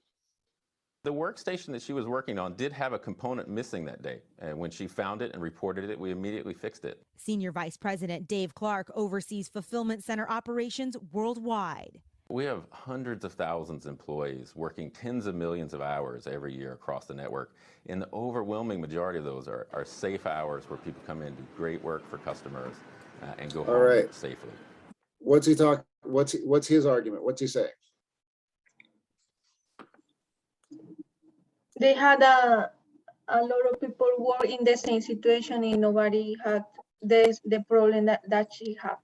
the workstation that she was working on did have a component missing that day. And when she found it and reported it, we immediately fixed it. Senior Vice President Dave Clark oversees fulfillment center operations worldwide. We have hundreds of thousands of employees working tens of millions of hours every year across the network. And the overwhelming majority of those are safe hours where people come in, do great work for customers, and go home safely. What's he talking? What's his argument? What's he saying? They had a lot of people were in the same situation and nobody had the problem that she had.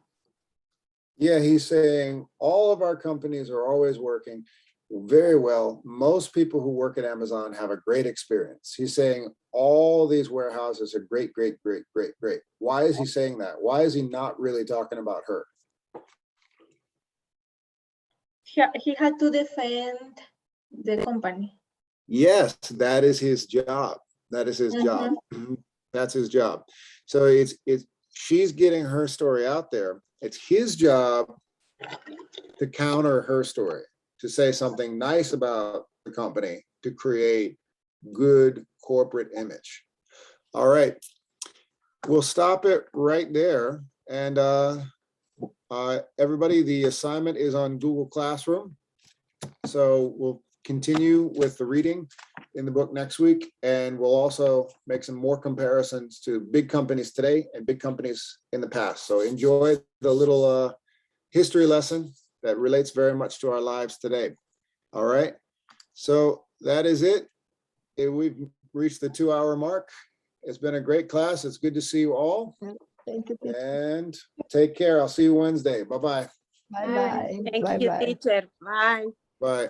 Yeah, he's saying all of our companies are always working very well. Most people who work at Amazon have a great experience. He's saying all these warehouses are great, great, great, great, great. Why is he saying that? Why is he not really talking about her? He had to defend the company. Yes, that is his job. That is his job. That's his job. So she's getting her story out there. It's his job to counter her story, to say something nice about the company, to create good corporate image. All right, we'll stop it right there. And everybody, the assignment is on Google Classroom. So we'll continue with the reading in the book next week, and we'll also make some more comparisons to big companies today and big companies in the past. So enjoy the little history lesson that relates very much to our lives today. All right, so that is it. We've reached the 2-hour mark. It's been a great class. It's good to see you all. Thank you. And take care. I'll see you Wednesday. Bye-bye. Bye-bye. Thank you, teacher. Bye. Bye.